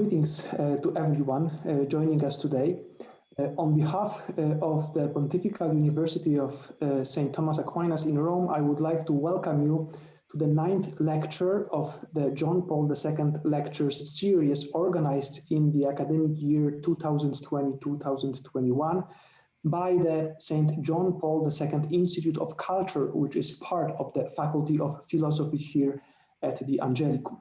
Greetings to everyone joining us today. On behalf of the Pontifical University of St. Thomas Aquinas in Rome, I would like to welcome you to the 9th lecture of the John Paul II Lectures series organized in the academic year 2020-2021 by the St. John Paul II Institute of Culture, which is part of the Faculty of Philosophy here at the Angelicum.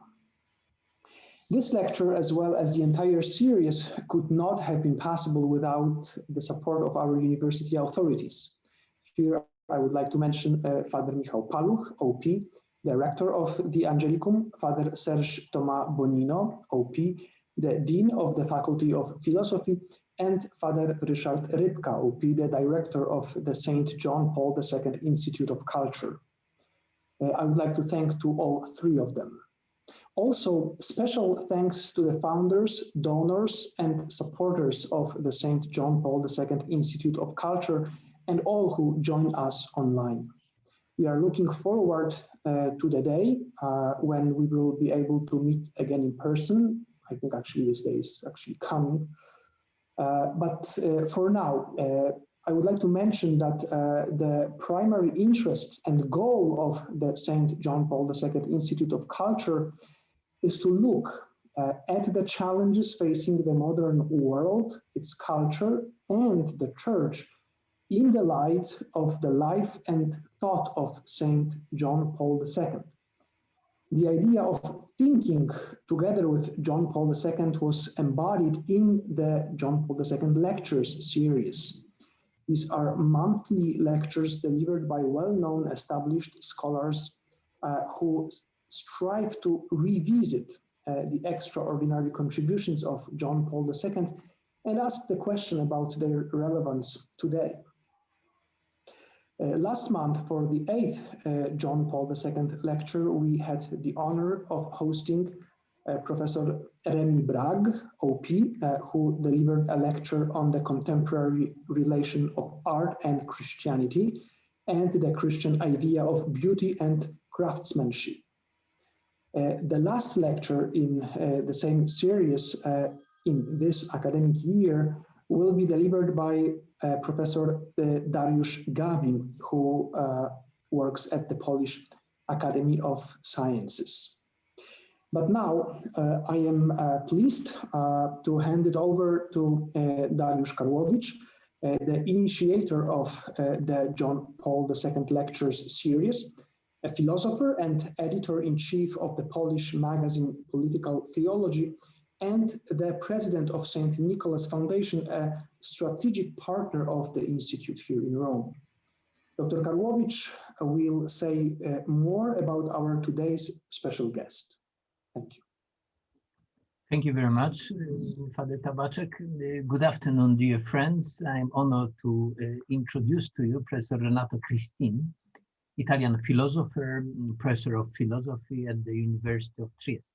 This lecture, as well as the entire series, could not have been possible without the support of our university authorities. Here, I would like to mention Father Michał Paluch, OP, Director of the Angelicum, Father Serge Thomas Bonino, OP, the Dean of the Faculty of Philosophy, and Father Ryszard Rybka, OP, the Director of the St. John Paul II Institute of Culture. I would like to thank to all three of them. Also, special thanks to the founders, donors, and supporters of the St. John Paul II Institute of Culture and all who join us online. We are looking forward to the day when we will be able to meet again in person. I think actually this day is actually coming. But for now, I would like to mention that the primary interest and goal of the St. John Paul II Institute of Culture is to look at the challenges facing the modern world, its culture, and the Church in the light of the life and thought of St. John Paul II. The idea of thinking together with John Paul II was embodied in the John Paul II Lectures series. These are monthly lectures delivered by well-known established scholars who strive to revisit the extraordinary contributions of John Paul II and ask the question about their relevance today. Last month, for the 8th John Paul II lecture, we had the honor of hosting Professor Remy Bragg, OP, who delivered a lecture on the contemporary relation of art and Christianity and the Christian idea of beauty and craftsmanship. The last lecture in the same series in this academic year will be delivered by Professor Dariusz Gawin, who works at the Polish Academy of Sciences. But now I am pleased to hand it over to Dariusz Karłowicz, the initiator of the John Paul II Lectures series, a philosopher and editor-in-chief of the Polish magazine Political Theology, and the president of St. Nicholas Foundation, a strategic partner of the Institute here in Rome. Dr. Karłowicz will say more about our today's special guest. Thank you. Thank you very much, Father Tabaczek. Good afternoon, dear friends. I'm honored to introduce to you Professor Renato Cristin, Italian philosopher, professor of philosophy at the University of Trieste.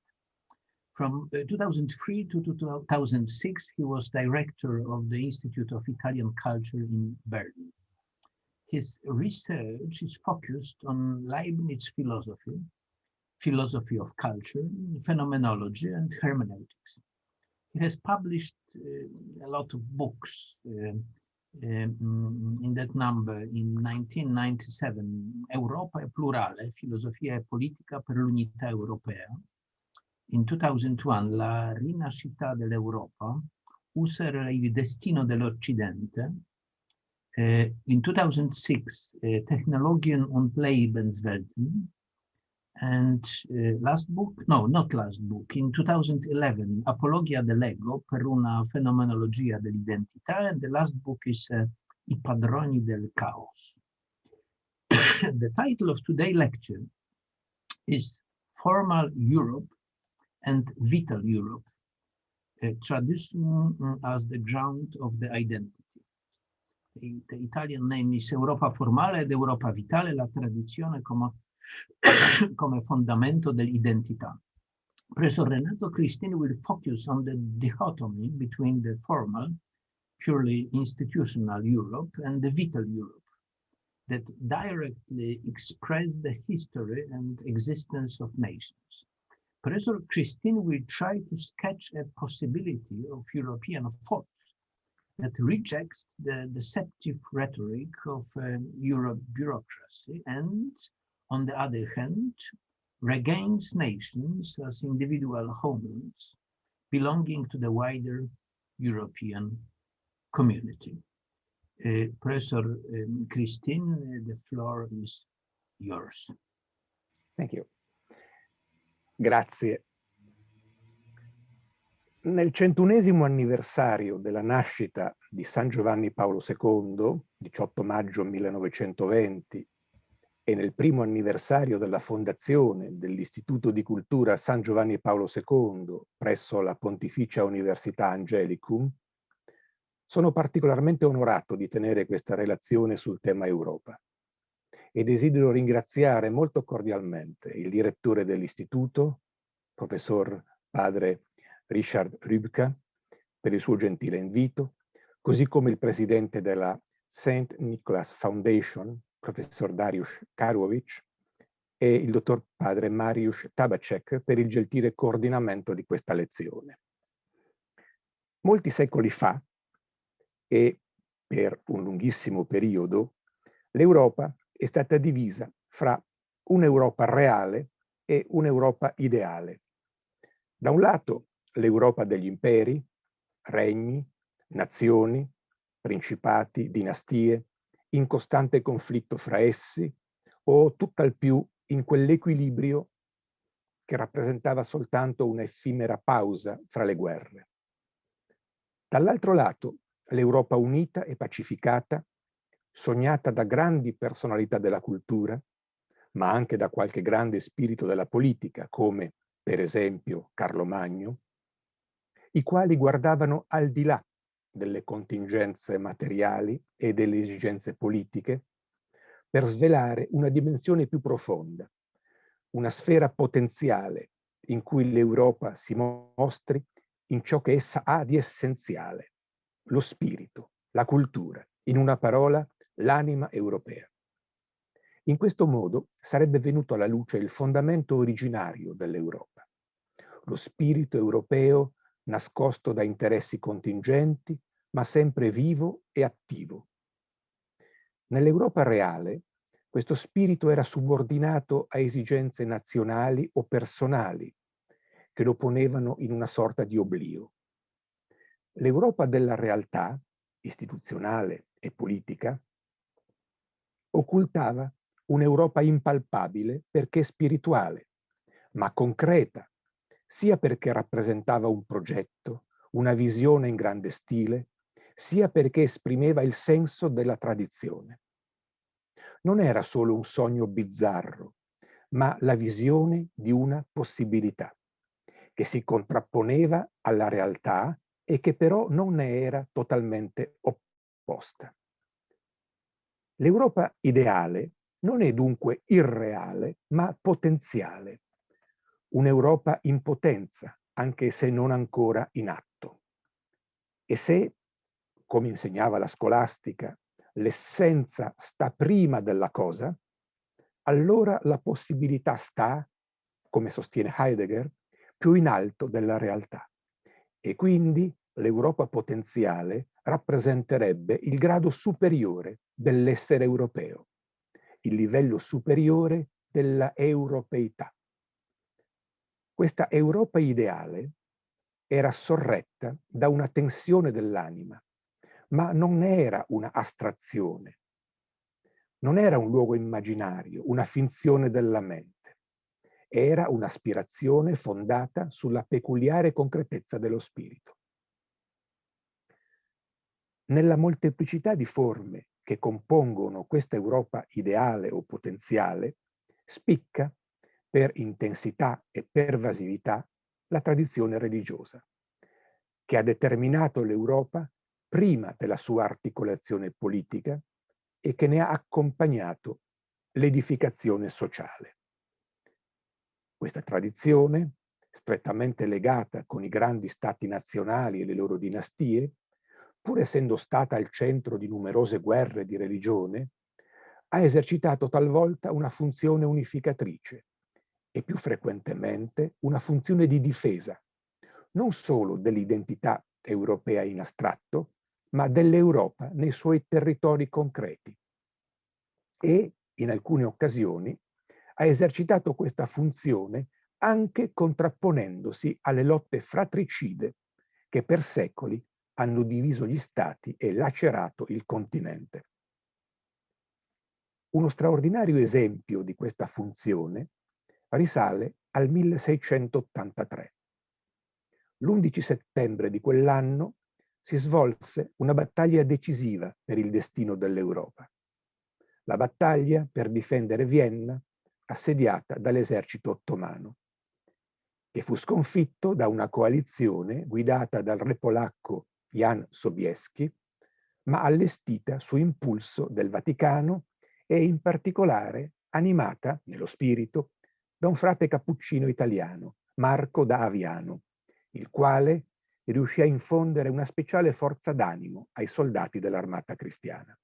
From 2003 to 2006, he was director of the Institute of Italian Culture in Berlin. His research is focused on Leibniz philosophy, philosophy of culture, phenomenology, and hermeneutics. He has published a lot of books in that number. In 1997, Europa è plurale, filosofia e politica per l'unità europea. In 2001, La rinascita dell'Europa, Husserl il destino dell'Occidente. In 2006, Technologien und Lebenswelten. And last book, no, not last book, in 2011, Apologia dell'Ego per una fenomenologia dell'identità, and the last book is I padroni del caos. The title of today's lecture is Formal Europe and Vital Europe, tradition as the ground of the identity. The Italian name is Europa Formale ed Europa Vitale, la tradizione come fondamento dell'identità. Professor Renato Cristin will focus on the dichotomy between the formal, purely institutional Europe and the vital Europe that directly express the history and existence of nations. Professor Christine will try to sketch a possibility of European thought that rejects the deceptive rhetoric of Euro bureaucracy and, on the other hand, regains nations as individual homelands belonging to the wider European community. Professor Christine, the floor is yours. Thank you. Grazie. Nel 101° anniversario della nascita di San Giovanni Paolo II, 18 maggio 1920, e nel primo anniversario della fondazione dell'Istituto di Cultura San Giovanni Paolo II presso la Pontificia Università Angelicum, sono particolarmente onorato di tenere questa relazione sul tema Europa e desidero ringraziare molto cordialmente il direttore dell'Istituto, professor padre Richard Rübker, per il suo gentile invito, così come il presidente della St. Nicholas Foundation, professor Dariusz Karłowicz, e il dottor padre Mariusz Tabacek per il gentile coordinamento di questa lezione. Molti secoli fa, e per un lunghissimo periodo, l'Europa è stata divisa fra un'Europa reale e un'Europa ideale. Da un lato l'Europa degli imperi, regni, nazioni, principati, dinastie, in costante conflitto fra essi, o tutt'al più in quell'equilibrio che rappresentava soltanto un'effimera pausa fra le guerre. Dall'altro lato, l'Europa unita e pacificata, sognata da grandi personalità della cultura, ma anche da qualche grande spirito della politica, come per esempio Carlo Magno, i quali guardavano al di là delle contingenze materiali e delle esigenze politiche per svelare una dimensione più profonda, una sfera potenziale in cui l'Europa si mostri in ciò che essa ha di essenziale, lo spirito, la cultura, in una parola, l'anima europea. In questo modo sarebbe venuto alla luce il fondamento originario dell'Europa, lo spirito europeo nascosto da interessi contingenti, ma sempre vivo e attivo. Nell'Europa reale, questo spirito era subordinato a esigenze nazionali o personali, che lo ponevano in una sorta di oblio. L'Europa della realtà, istituzionale e politica, occultava un'Europa impalpabile perché spirituale, ma concreta, sia perché rappresentava un progetto, una visione in grande stile, sia perché esprimeva il senso della tradizione. Non era solo un sogno bizzarro, ma la visione di una possibilità, che si contrapponeva alla realtà e che però non ne era totalmente opposta. L'Europa ideale non è dunque irreale, ma potenziale. Un'Europa in potenza, anche se non ancora in atto. E se, come insegnava la scolastica, l'essenza sta prima della cosa, allora la possibilità sta, come sostiene Heidegger, più in alto della realtà. E quindi l'Europa potenziale rappresenterebbe il grado superiore dell'essere europeo, il livello superiore della europeità. Questa Europa ideale era sorretta da una tensione dell'anima, ma non era una astrazione, non era un luogo immaginario, una finzione della mente, era un'aspirazione fondata sulla peculiare concretezza dello spirito. Nella molteplicità di forme che compongono questa Europa ideale o potenziale, spicca per intensità e pervasività la tradizione religiosa, che ha determinato l'Europa prima della sua articolazione politica e che ne ha accompagnato l'edificazione sociale. Questa tradizione, strettamente legata con i grandi stati nazionali e le loro dinastie, pur essendo stata al centro di numerose guerre di religione, ha esercitato talvolta una funzione unificatrice e più frequentemente una funzione di difesa, non solo dell'identità europea in astratto, ma dell'Europa nei suoi territori concreti. E, in alcune occasioni, ha esercitato questa funzione anche contrapponendosi alle lotte fratricide che per secoli hanno diviso gli stati e lacerato il continente. Uno straordinario esempio di questa funzione risale al 1683. L'11 settembre di quell'anno si svolse una battaglia decisiva per il destino dell'Europa. La battaglia per difendere Vienna, assediata dall'esercito ottomano, che fu sconfitto da una coalizione guidata dal re polacco Jan Sobieski, ma allestita su impulso del Vaticano e in particolare animata, nello spirito, da un frate cappuccino italiano, Marco da Aviano, il quale riuscì a infondere una speciale forza d'animo ai soldati dell'armata cristiana.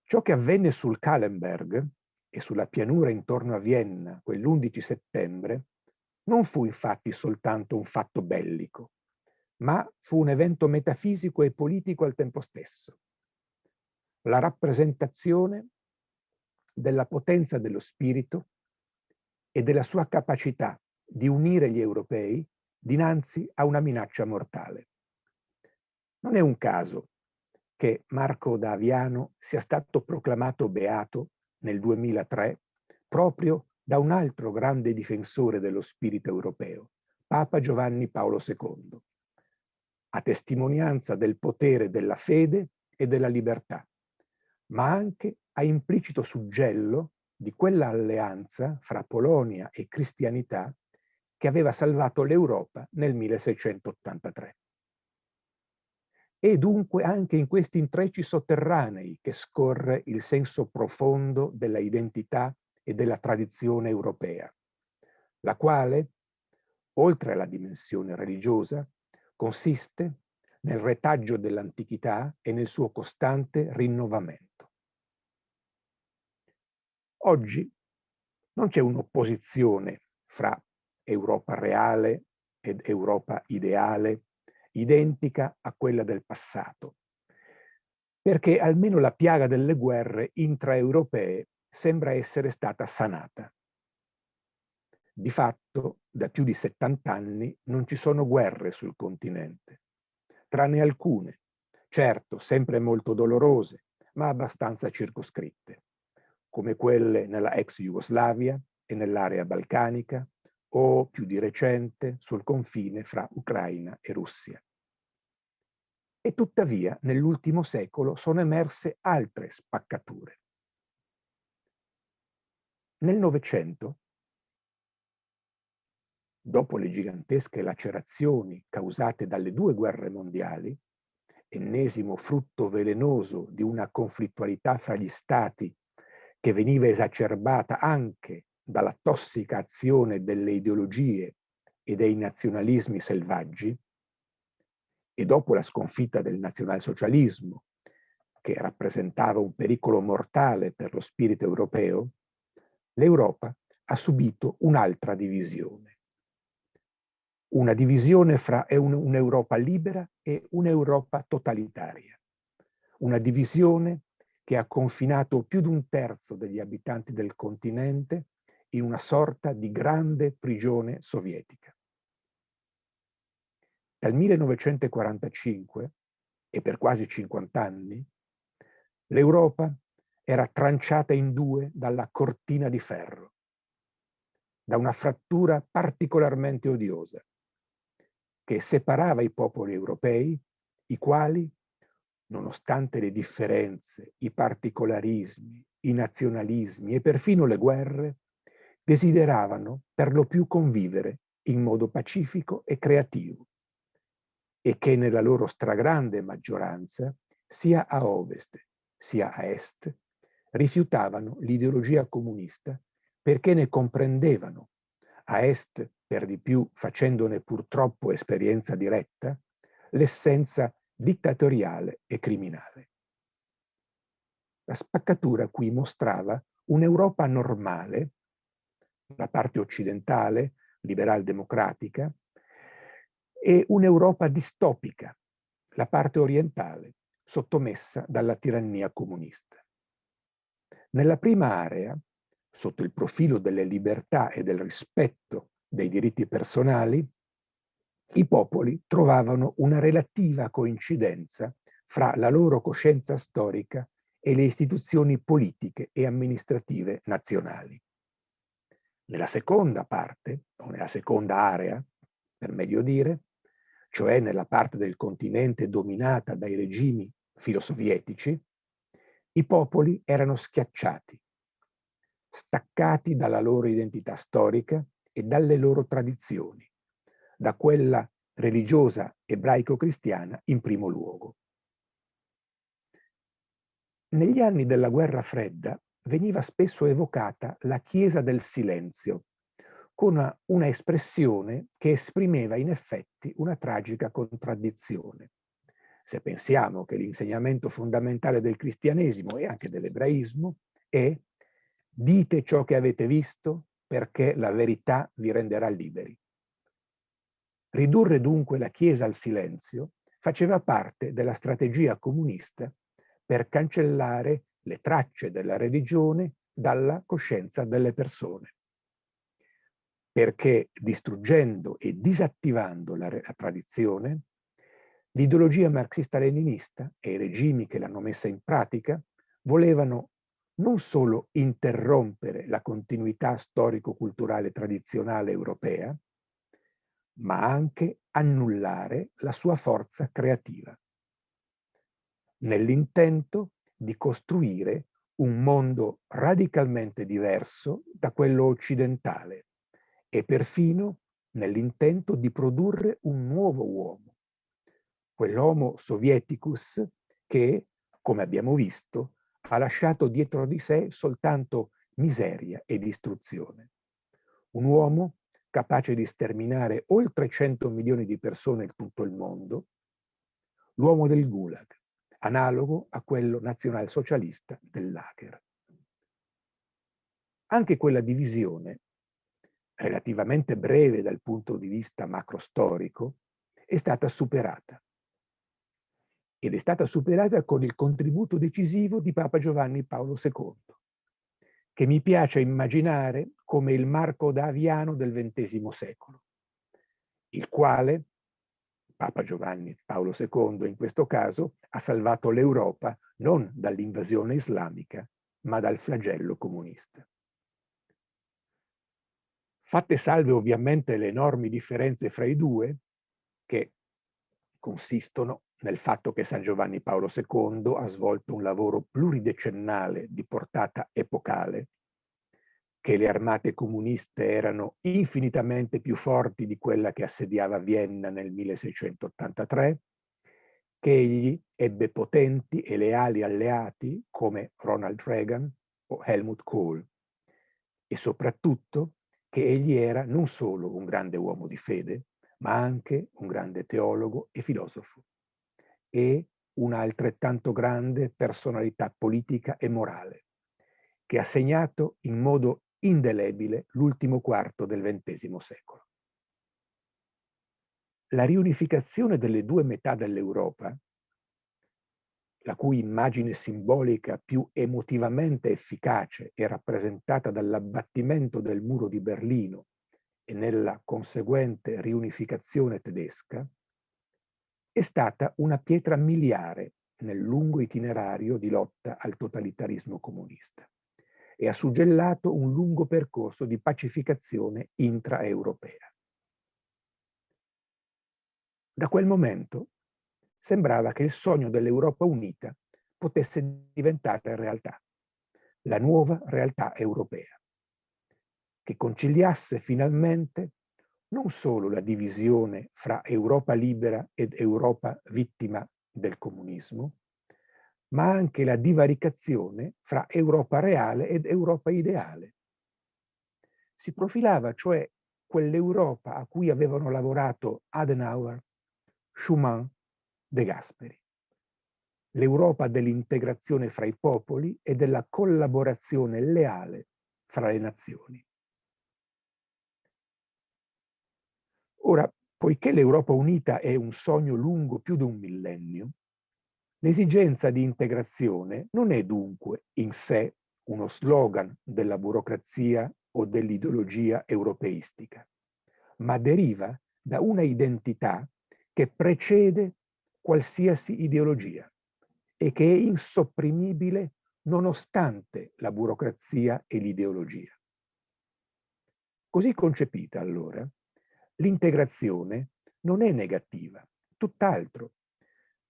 Ciò che avvenne sul Kahlenberg e sulla pianura intorno a Vienna quell'11 settembre non fu infatti soltanto un fatto bellico, ma fu un evento metafisico e politico al tempo stesso. La rappresentazione della potenza dello spirito e della sua capacità di unire gli europei dinanzi a una minaccia mortale. Non è un caso che Marco da Aviano sia stato proclamato beato nel 2003 proprio da un altro grande difensore dello spirito europeo, Papa Giovanni Paolo II, a testimonianza del potere della fede e della libertà, ma anche a implicito suggello di quella alleanza fra Polonia e cristianità che aveva salvato l'Europa nel 1683. E dunque anche in questi intrecci sotterranei che scorre il senso profondo della identità e della tradizione europea, la quale, oltre alla dimensione religiosa, consiste nel retaggio dell'antichità e nel suo costante rinnovamento. Oggi non c'è un'opposizione fra Europa reale ed Europa ideale, identica a quella del passato, perché almeno la piaga delle guerre intraeuropee sembra essere stata sanata. Di fatto, da più di 70 anni non ci sono guerre sul continente, tranne alcune, certo sempre molto dolorose, ma abbastanza circoscritte, come quelle nella ex Jugoslavia e nell'area balcanica, o più di recente sul confine fra Ucraina e Russia. E tuttavia nell'ultimo secolo sono emerse altre spaccature. Nel Novecento, dopo le gigantesche lacerazioni causate dalle 2 guerre mondiali, ennesimo frutto velenoso di una conflittualità fra gli stati che veniva esacerbata anche dalla tossica azione delle ideologie e dei nazionalismi selvaggi, e dopo la sconfitta del nazionalsocialismo, che rappresentava un pericolo mortale per lo spirito europeo, l'Europa ha subito un'altra divisione. Una divisione fra un'Europa libera e un'Europa totalitaria. Una divisione che ha confinato più di 1/3 degli abitanti del continente in una sorta di grande prigione sovietica. Dal 1945, e per quasi 50 anni, l'Europa era tranciata in 2 dalla cortina di ferro, da una frattura particolarmente odiosa, che separava i popoli europei, i quali, nonostante le differenze, i particolarismi, i nazionalismi e perfino le guerre, desideravano per lo più convivere in modo pacifico e creativo, e che nella loro stragrande maggioranza, sia a ovest sia a est, rifiutavano l'ideologia comunista perché ne comprendevano, a est per di più facendone purtroppo esperienza diretta, l'essenza dittatoriale e criminale. La spaccatura qui mostrava un'Europa normale, la parte occidentale, liberal-democratica, e un'Europa distopica, la parte orientale, sottomessa dalla tirannia comunista. Nella prima area, sotto il profilo delle libertà e del rispetto dei diritti personali, i popoli trovavano una relativa coincidenza fra la loro coscienza storica e le istituzioni politiche e amministrative nazionali. Nella seconda parte, o nella seconda area, per meglio dire, cioè nella parte del continente dominata dai regimi filosovietici, i popoli erano schiacciati, staccati dalla loro identità storica e dalle loro tradizioni, da quella religiosa ebraico-cristiana in primo luogo. Negli anni della Guerra Fredda veniva spesso evocata la Chiesa del silenzio, con una espressione che esprimeva in effetti una tragica contraddizione. Se pensiamo che l'insegnamento fondamentale del cristianesimo e anche dell'ebraismo è dite ciò che avete visto perché la verità vi renderà liberi. Ridurre dunque la Chiesa al silenzio faceva parte della strategia comunista per cancellare le tracce della religione dalla coscienza delle persone. Perché distruggendo e disattivando la tradizione, l'ideologia marxista-leninista e i regimi che l'hanno messa in pratica volevano non solo interrompere la continuità storico-culturale tradizionale europea, ma anche annullare la sua forza creativa, nell'intento di costruire un mondo radicalmente diverso da quello occidentale e perfino nell'intento di produrre un nuovo uomo, quell'homo sovieticus che, come abbiamo visto, ha lasciato dietro di sé soltanto miseria e distruzione. Un uomo capace di sterminare oltre 100 milioni di persone in tutto il mondo, l'uomo del Gulag, analogo a quello nazionalsocialista del Lager. Anche quella divisione, relativamente breve dal punto di vista macrostorico, è stata superata. Ed è stata superata con il contributo decisivo di Papa Giovanni Paolo II, che mi piace immaginare come il Marco Daviano del XX secolo, il quale, Papa Giovanni Paolo II in questo caso, ha salvato l'Europa non dall'invasione islamica, ma dal flagello comunista. Fatte salve ovviamente le enormi differenze fra i due, che consistono nel fatto che San Giovanni Paolo II ha svolto un lavoro pluridecennale di portata epocale, che le armate comuniste erano infinitamente più forti di quella che assediava Vienna nel 1683, che egli ebbe potenti e leali alleati come Ronald Reagan o Helmut Kohl, e soprattutto che egli era non solo un grande uomo di fede, ma anche un grande teologo e filosofo, e una altrettanto grande personalità politica e morale, che ha segnato in modo indelebile l'ultimo quarto del XX secolo. La riunificazione delle due metà dell'Europa, la cui immagine simbolica più emotivamente efficace è rappresentata dall'abbattimento del muro di Berlino e nella conseguente riunificazione tedesca, è stata una pietra miliare nel lungo itinerario di lotta al totalitarismo comunista e ha suggellato un lungo percorso di pacificazione intraeuropea. Da quel momento sembrava che il sogno dell'Europa unita potesse diventare realtà, la nuova realtà europea, che conciliasse finalmente non solo la divisione fra Europa libera ed Europa vittima del comunismo, ma anche la divaricazione fra Europa reale ed Europa ideale. Si profilava cioè quell'Europa a cui avevano lavorato Adenauer, Schuman, De Gasperi. l'Europa dell'integrazione fra i popoli e della collaborazione leale fra le nazioni. Ora, poiché l'Europa unita è un sogno lungo più di un millennio, l'esigenza di integrazione non è dunque in sé uno slogan della burocrazia o dell'ideologia europeistica, ma deriva da una identità che precede qualsiasi ideologia e che è insopprimibile nonostante la burocrazia e l'ideologia. Così concepita, allora, l'integrazione non è negativa, tutt'altro.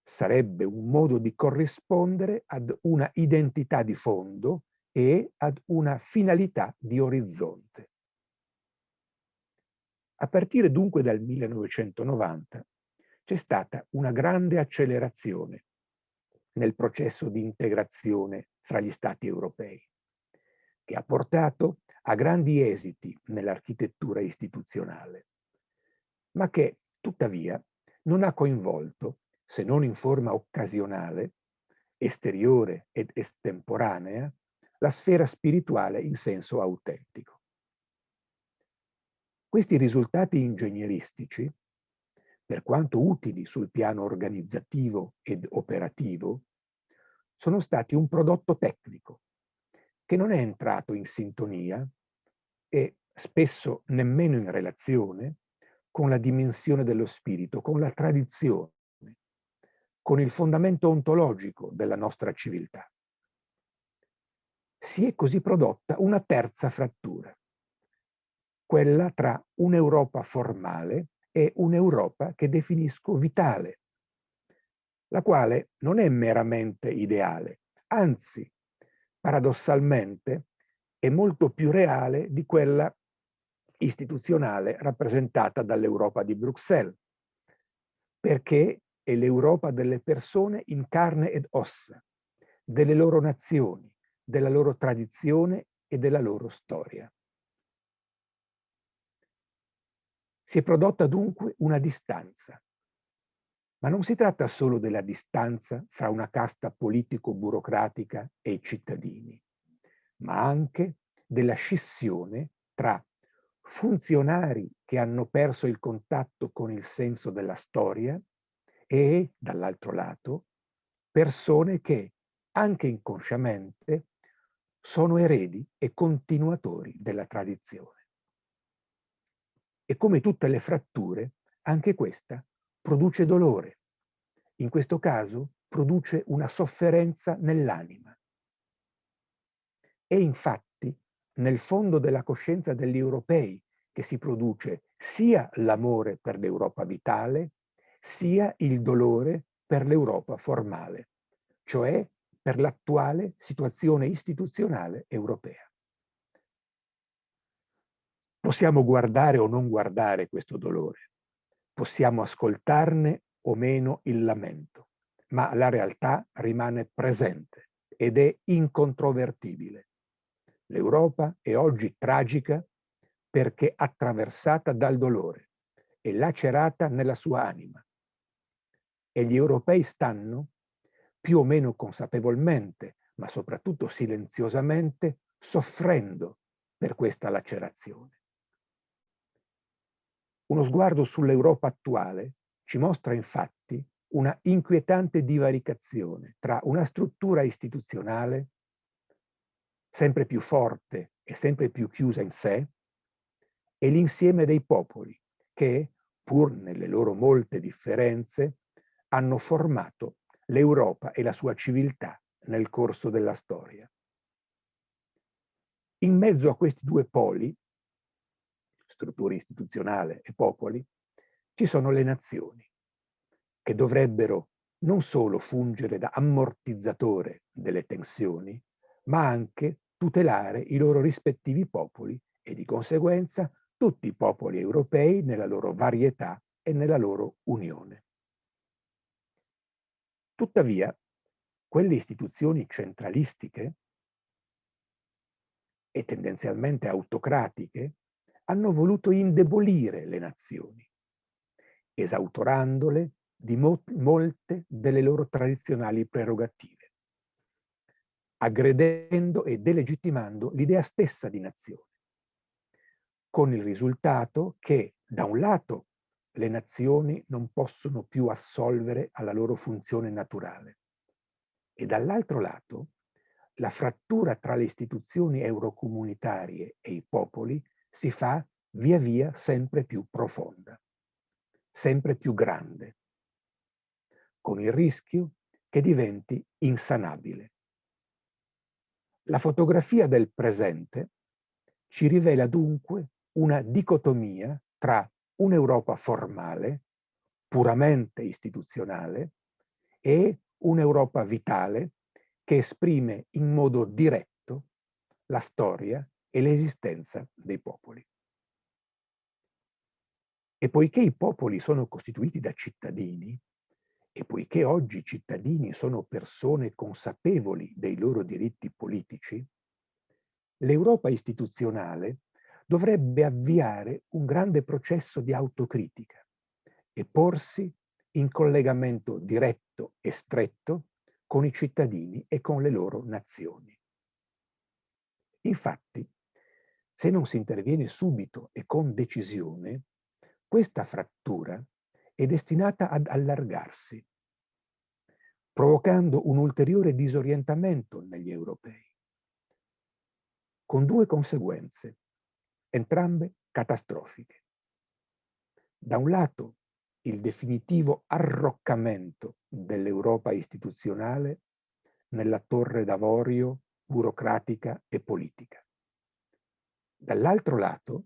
Sarebbe un modo di corrispondere ad una identità di fondo e ad una finalità di orizzonte. A partire dunque dal 1990 c'è stata una grande accelerazione nel processo di integrazione fra gli Stati europei, che ha portato a grandi esiti nell'architettura istituzionale, ma che tuttavia non ha coinvolto, se non in forma occasionale, esteriore ed estemporanea, la sfera spirituale in senso autentico. Questi risultati ingegneristici, per quanto utili sul piano organizzativo ed operativo, sono stati un prodotto tecnico che non è entrato in sintonia e spesso nemmeno in relazione con la dimensione dello spirito, con la tradizione, con il fondamento ontologico della nostra civiltà. Si è così prodotta una terza frattura, quella tra un'Europa formale e un'Europa che definisco vitale, la quale non è meramente ideale, anzi, paradossalmente, è molto più reale di quella istituzionale rappresentata dall'Europa di Bruxelles, perché è l'Europa delle persone in carne ed ossa, delle loro nazioni, della loro tradizione e della loro storia. Si è prodotta dunque una distanza, ma non si tratta solo della distanza fra una casta politico-burocratica e i cittadini, ma anche della scissione tra funzionari che hanno perso il contatto con il senso della storia e, dall'altro lato, persone che, anche inconsciamente, sono eredi e continuatori della tradizione. E come tutte le fratture, anche questa produce dolore. In questo caso produce una sofferenza nell'anima. È infatti nel fondo della coscienza degli europei che si produce sia l'amore per l'Europa vitale, sia il dolore per l'Europa formale, cioè per l'attuale situazione istituzionale europea. Possiamo guardare o non guardare questo dolore, possiamo ascoltarne o meno il lamento, ma la realtà rimane presente ed è incontrovertibile. L'Europa è oggi tragica perché attraversata dal dolore e lacerata nella sua anima. E gli europei stanno, più o meno consapevolmente, ma soprattutto silenziosamente, soffrendo per questa lacerazione. Uno sguardo sull'Europa attuale ci mostra infatti una inquietante divaricazione tra una struttura istituzionale sempre più forte e sempre più chiusa in sé e l'insieme dei popoli che, pur nelle loro molte differenze, hanno formato l'Europa e la sua civiltà nel corso della storia. In mezzo a questi due poli, struttura istituzionale e popoli, ci sono le nazioni, che dovrebbero non solo fungere da ammortizzatore delle tensioni, ma anche tutelare i loro rispettivi popoli e di conseguenza tutti i popoli europei nella loro varietà e nella loro unione. Tuttavia, quelle istituzioni centralistiche e tendenzialmente autocratiche hanno voluto indebolire le nazioni, esautorandole di molte delle loro tradizionali prerogative, aggredendo e delegittimando l'idea stessa di nazione, con il risultato che, da un lato, le nazioni non possono più assolvere alla loro funzione naturale e dall'altro lato la frattura tra le istituzioni eurocomunitarie e i popoli si fa via via sempre più profonda, sempre più grande, con il rischio che diventi insanabile. La fotografia del presente ci rivela dunque una dicotomia tra un'Europa formale, puramente istituzionale, e un'Europa vitale che esprime in modo diretto la storia e l'esistenza dei popoli. E poiché i popoli sono costituiti da cittadini, e poiché oggi i cittadini sono persone consapevoli dei loro diritti politici, l'Europa istituzionale dovrebbe avviare un grande processo di autocritica e porsi in collegamento diretto e stretto con i cittadini e con le loro nazioni. Infatti, se non si interviene subito e con decisione, questa frattura è destinata ad allargarsi, provocando un ulteriore disorientamento negli europei, con due conseguenze, entrambe catastrofiche. Da un lato, il definitivo arroccamento dell'Europa istituzionale nella torre d'avorio burocratica e politica. Dall'altro lato,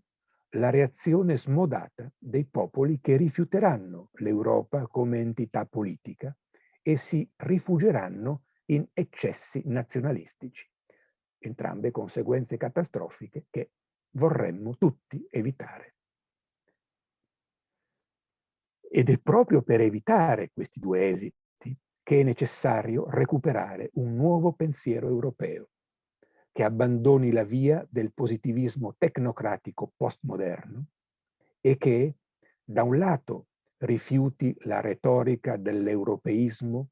la reazione smodata dei popoli che rifiuteranno l'Europa come entità politica e si rifugieranno in eccessi nazionalistici, entrambe conseguenze catastrofiche che vorremmo tutti evitare. Ed è proprio per evitare questi due esiti che è necessario recuperare un nuovo pensiero europeo, che abbandoni la via del positivismo tecnocratico postmoderno e che, da un lato, rifiuti la retorica dell'europeismo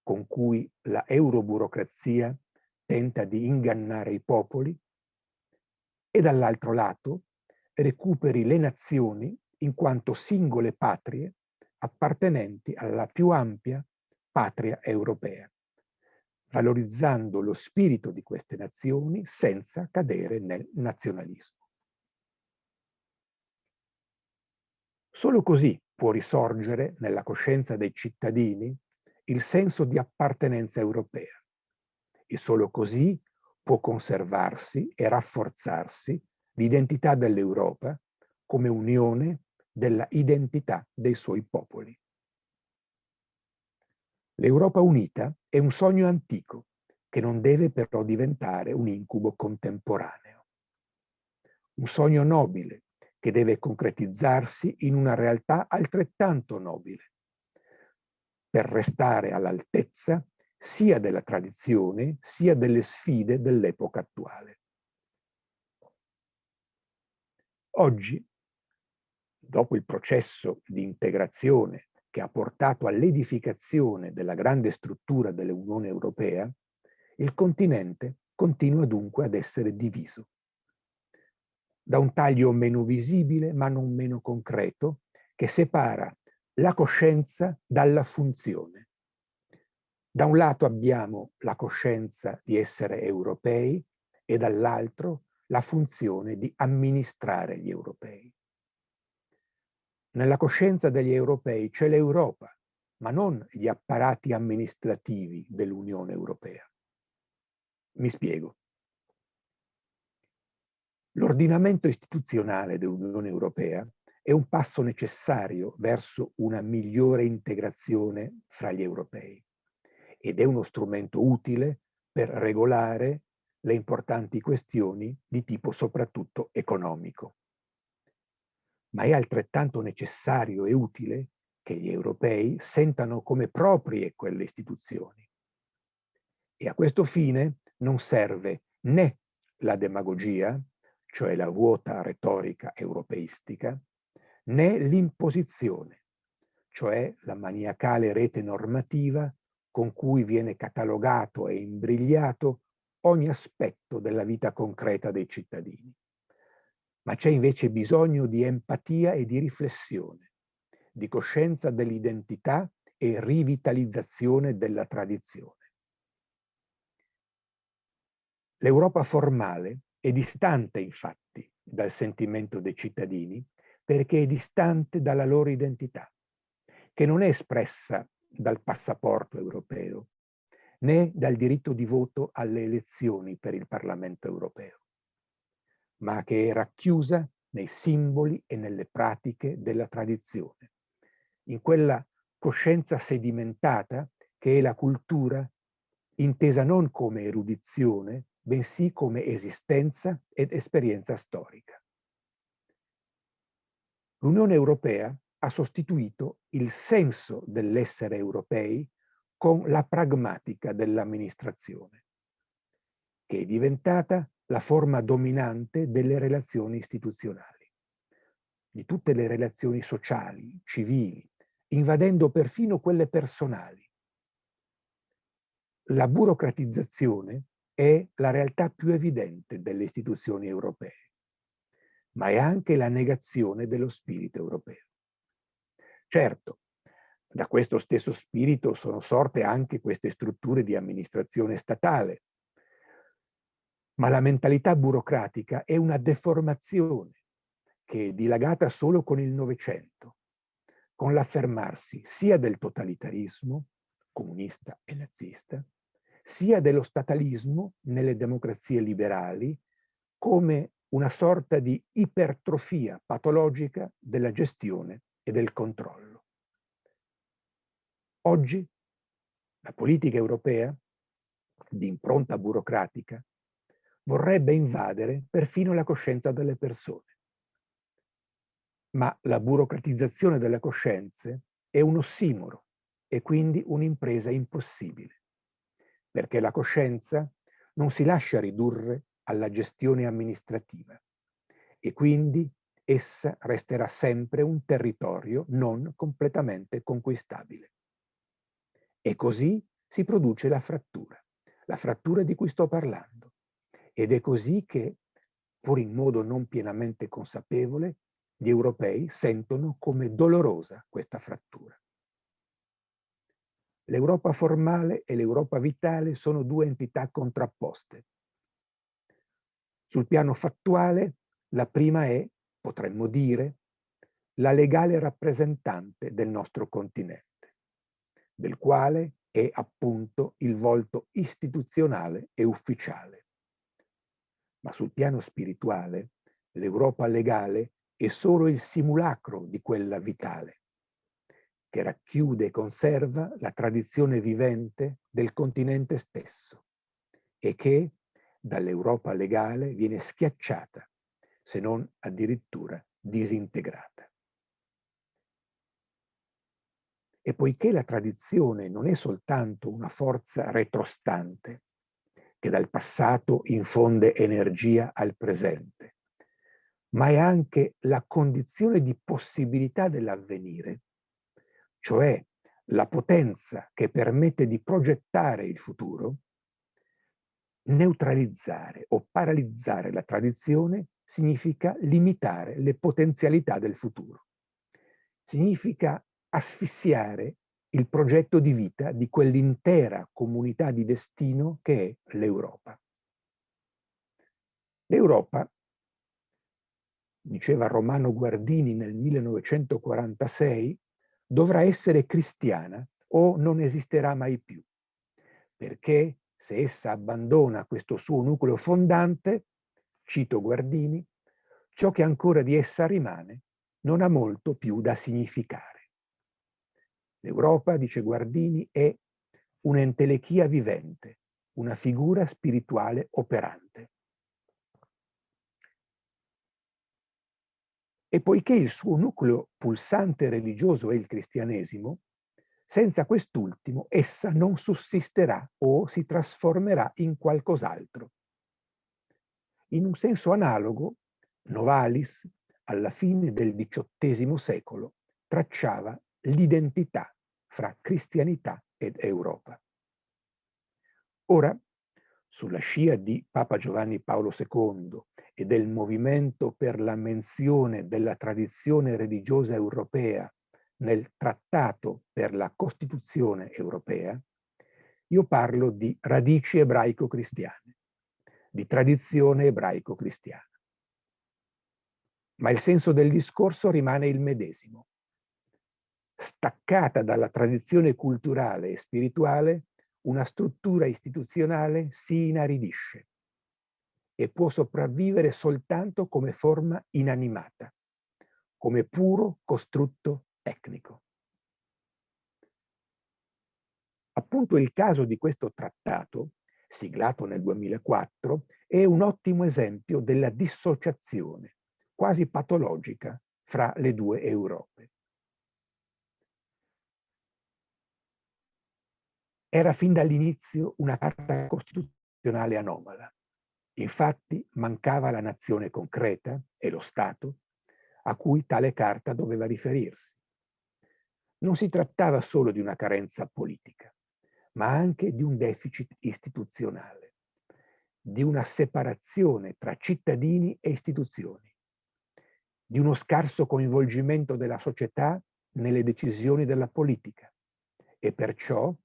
con cui la euroburocrazia tenta di ingannare i popoli e dall'altro lato recuperi le nazioni in quanto singole patrie appartenenti alla più ampia patria europea, valorizzando lo spirito di queste nazioni senza cadere nel nazionalismo. Solo così può risorgere nella coscienza dei cittadini il senso di appartenenza europea e solo così può conservarsi e rafforzarsi l'identità dell'Europa come unione della identità dei suoi popoli. L'Europa unita è un sogno antico che non deve però diventare un incubo contemporaneo. Un sogno nobile che deve concretizzarsi in una realtà altrettanto nobile, per restare all'altezza sia della tradizione sia delle sfide dell'epoca attuale. Oggi, dopo il processo di integrazione che ha portato all'edificazione della grande struttura dell'Unione Europea, il continente continua dunque ad essere diviso. Da un taglio meno visibile ma non meno concreto che separa la coscienza dalla funzione. Da un lato abbiamo la coscienza di essere europei e dall'altro la funzione di amministrare gli europei. Nella coscienza degli europei c'è l'Europa, ma non gli apparati amministrativi dell'Unione Europea. Mi spiego. L'ordinamento istituzionale dell'Unione Europea è un passo necessario verso una migliore integrazione fra gli europei ed è uno strumento utile per regolare le importanti questioni di tipo soprattutto economico. Ma è altrettanto necessario e utile che gli europei sentano come proprie quelle istituzioni. E a questo fine non serve né la demagogia, cioè la vuota retorica europeistica, né l'imposizione, cioè la maniacale rete normativa con cui viene catalogato e imbrigliato ogni aspetto della vita concreta dei cittadini. Ma c'è invece bisogno di empatia e di riflessione, di coscienza dell'identità e rivitalizzazione della tradizione. L'Europa formale è distante, infatti, dal sentimento dei cittadini perché è distante dalla loro identità, che non è espressa dal passaporto europeo, né dal diritto di voto alle elezioni per il Parlamento europeo, ma che è racchiusa nei simboli e nelle pratiche della tradizione, in quella coscienza sedimentata che è la cultura, intesa non come erudizione, bensì come esistenza ed esperienza storica. L'Unione Europea ha sostituito il senso dell'essere europei con la pragmatica dell'amministrazione, che è diventata la forma dominante delle relazioni istituzionali, di tutte le relazioni sociali, civili, invadendo perfino quelle personali. La burocratizzazione è la realtà più evidente delle istituzioni europee, ma è anche la negazione dello spirito europeo. Certo, da questo stesso spirito sono sorte anche queste strutture di amministrazione statale, ma la mentalità burocratica è una deformazione che è dilagata solo con il Novecento, con l'affermarsi sia del totalitarismo, comunista e nazista, sia dello statalismo nelle democrazie liberali come una sorta di ipertrofia patologica della gestione e del controllo. Oggi la politica europea, di impronta burocratica, vorrebbe invadere perfino la coscienza delle persone. Ma la burocratizzazione delle coscienze è un ossimoro e quindi un'impresa impossibile, perché la coscienza non si lascia ridurre alla gestione amministrativa e quindi essa resterà sempre un territorio non completamente conquistabile. E così si produce la frattura di cui sto parlando. Ed è così che, pur in modo non pienamente consapevole, gli europei sentono come dolorosa questa frattura. L'Europa formale e l'Europa vitale sono due entità contrapposte. Sul piano fattuale, la prima è, potremmo dire, la legale rappresentante del nostro continente, del quale è appunto il volto istituzionale e ufficiale. Ma sul piano spirituale, l'Europa legale è solo il simulacro di quella vitale, che racchiude e conserva la tradizione vivente del continente stesso e che dall'Europa legale viene schiacciata, se non addirittura disintegrata. E poiché la tradizione non è soltanto una forza retrostante che dal passato infonde energia al presente, ma è anche la condizione di possibilità dell'avvenire, cioè la potenza che permette di progettare il futuro, neutralizzare o paralizzare la tradizione significa limitare le potenzialità del futuro. Significa asfissiare il progetto di vita di quell'intera comunità di destino che è l'Europa. L'Europa, diceva Romano Guardini nel 1946, dovrà essere cristiana o non esisterà mai più, perché se essa abbandona questo suo nucleo fondante, cito Guardini, ciò che ancora di essa rimane non ha molto più da significare. L'Europa, dice Guardini, è un'entelechia vivente, una figura spirituale operante. E poiché il suo nucleo pulsante religioso è il cristianesimo, senza quest'ultimo essa non sussisterà o si trasformerà in qualcos'altro. In un senso analogo, Novalis, alla fine del XVIII secolo, tracciava l'identità fra cristianità ed Europa. Ora, sulla scia di Papa Giovanni Paolo II e del movimento per la menzione della tradizione religiosa europea nel Trattato per la Costituzione europea, io parlo di radici ebraico-cristiane, di tradizione ebraico-cristiana. Ma il senso del discorso rimane il medesimo. Staccata dalla tradizione culturale e spirituale, una struttura istituzionale si inaridisce e può sopravvivere soltanto come forma inanimata, come puro costrutto tecnico. Appunto il caso di questo trattato, siglato nel 2004, è un ottimo esempio della dissociazione, quasi patologica, fra le due Europe. Era fin dall'inizio una carta costituzionale anomala. Infatti mancava la nazione concreta e lo Stato a cui tale carta doveva riferirsi. Non si trattava solo di una carenza politica, ma anche di un deficit istituzionale, di una separazione tra cittadini e istituzioni, di uno scarso coinvolgimento della società nelle decisioni della politica e perciò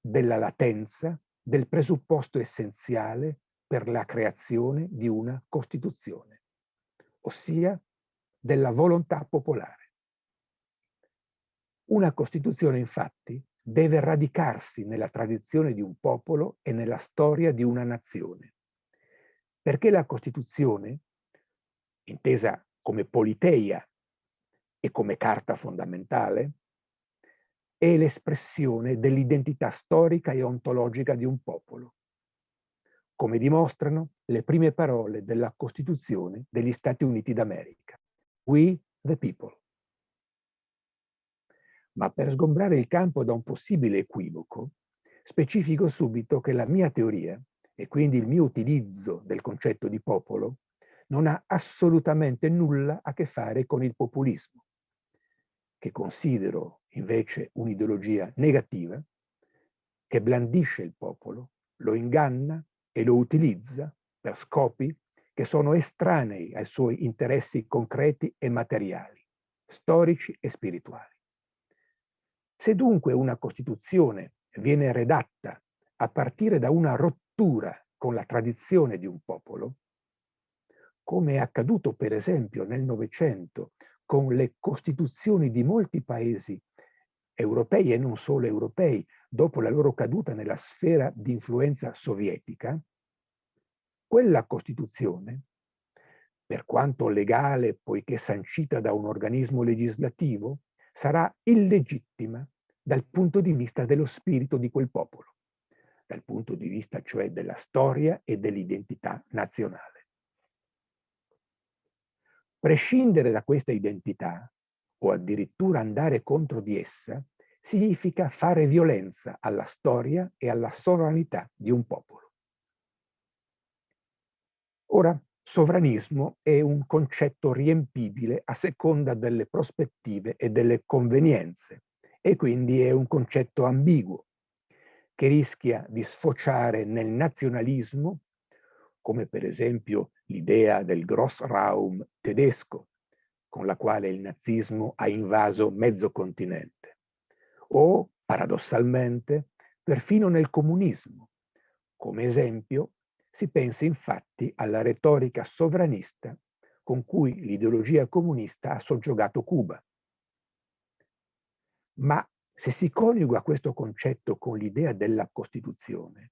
della latenza del presupposto essenziale per la creazione di una Costituzione, ossia della volontà popolare. Una Costituzione, infatti, deve radicarsi nella tradizione di un popolo e nella storia di una nazione, perché la Costituzione, intesa come politeia e come carta fondamentale, è l'espressione dell'identità storica e ontologica di un popolo, come dimostrano le prime parole della Costituzione degli Stati Uniti d'America. We the people. Ma per sgombrare il campo da un possibile equivoco, specifico subito che la mia teoria, e quindi il mio utilizzo del concetto di popolo, non ha assolutamente nulla a che fare con il populismo, che considero invece un'ideologia negativa, che blandisce il popolo, lo inganna e lo utilizza per scopi che sono estranei ai suoi interessi concreti e materiali, storici e spirituali. Se dunque una Costituzione viene redatta a partire da una rottura con la tradizione di un popolo, come è accaduto per esempio nel Novecento con le costituzioni di molti paesi europei e non solo europei, dopo la loro caduta nella sfera di influenza sovietica, quella Costituzione, per quanto legale poiché sancita da un organismo legislativo, sarà illegittima dal punto di vista dello spirito di quel popolo, dal punto di vista cioè della storia e dell'identità nazionale. Prescindere da questa identità, o addirittura andare contro di essa, significa fare violenza alla storia e alla sovranità di un popolo. Ora, sovranismo è un concetto riempibile a seconda delle prospettive e delle convenienze, e quindi è un concetto ambiguo, che rischia di sfociare nel nazionalismo, come per esempio l'idea del Grossraum tedesco, con la quale il nazismo ha invaso mezzo continente, o, paradossalmente, perfino nel comunismo. Come esempio, si pensi infatti alla retorica sovranista con cui l'ideologia comunista ha soggiogato Cuba. Ma se si coniuga questo concetto con l'idea della Costituzione,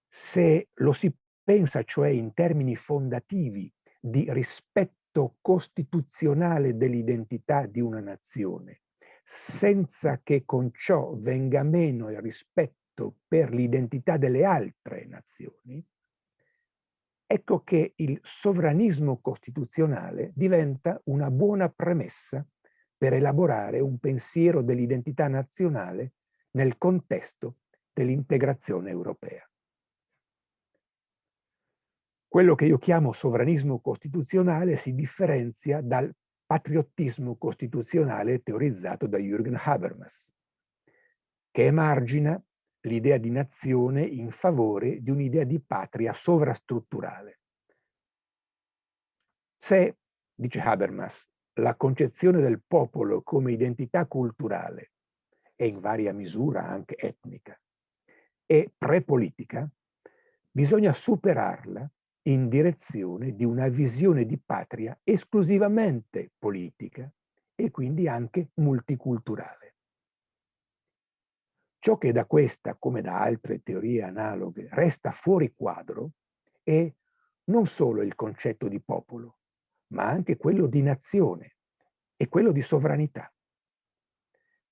se lo si pensa cioè in termini fondativi di rispetto costituzionale dell'identità di una nazione, senza che con ciò venga meno il rispetto per l'identità delle altre nazioni, ecco che il sovranismo costituzionale diventa una buona premessa per elaborare un pensiero dell'identità nazionale nel contesto dell'integrazione europea. Quello che io chiamo sovranismo costituzionale si differenzia dal patriottismo costituzionale teorizzato da Jürgen Habermas, che emargina l'idea di nazione in favore di un'idea di patria sovrastrutturale. Se, dice Habermas, la concezione del popolo come identità culturale e in varia misura anche etnica è prepolitica, bisogna superarla in direzione di una visione di patria esclusivamente politica e quindi anche multiculturale. Ciò che da questa, come da altre teorie analoghe, resta fuori quadro è non solo il concetto di popolo, ma anche quello di nazione e quello di sovranità,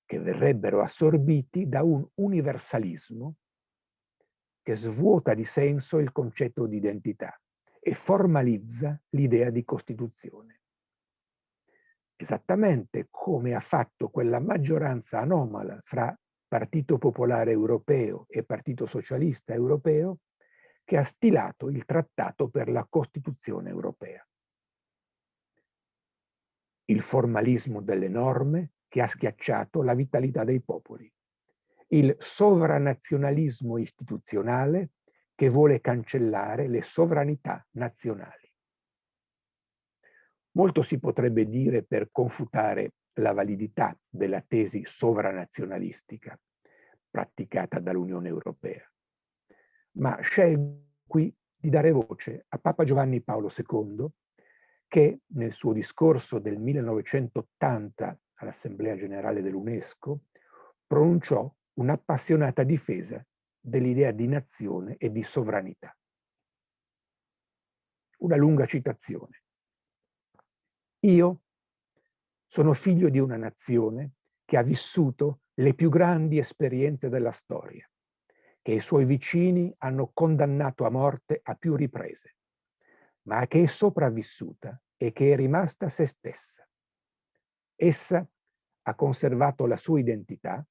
che verrebbero assorbiti da un universalismo che svuota di senso il concetto di identità e formalizza l'idea di Costituzione. Esattamente come ha fatto quella maggioranza anomala fra Partito Popolare Europeo e Partito Socialista Europeo che ha stilato il Trattato per la Costituzione Europea. Il formalismo delle norme che ha schiacciato la vitalità dei popoli. Il sovranazionalismo istituzionale che vuole cancellare le sovranità nazionali. Molto si potrebbe dire per confutare la validità della tesi sovranazionalistica praticata dall'Unione Europea, ma scelgo qui di dare voce a Papa Giovanni Paolo II, che nel suo discorso del 1980 all'Assemblea Generale dell'UNESCO pronunciò un'appassionata difesa dell'idea di nazione e di sovranità. Una lunga citazione. Io sono figlio di una nazione che ha vissuto le più grandi esperienze della storia, che i suoi vicini hanno condannato a morte a più riprese, ma che è sopravvissuta e che è rimasta se stessa. Essa ha conservato la sua identità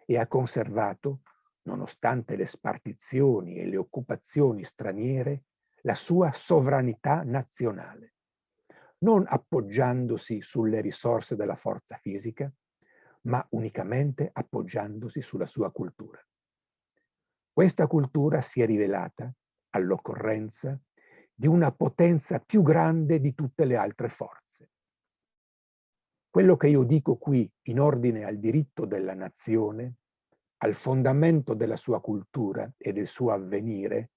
e ha conservato, nonostante le spartizioni e le occupazioni straniere, la sua sovranità nazionale, non appoggiandosi sulle risorse della forza fisica, ma unicamente appoggiandosi sulla sua cultura. Questa cultura si è rivelata, all'occorrenza, di una potenza più grande di tutte le altre forze. Quello che io dico qui in ordine al diritto della nazione, al fondamento della sua cultura e del suo avvenire,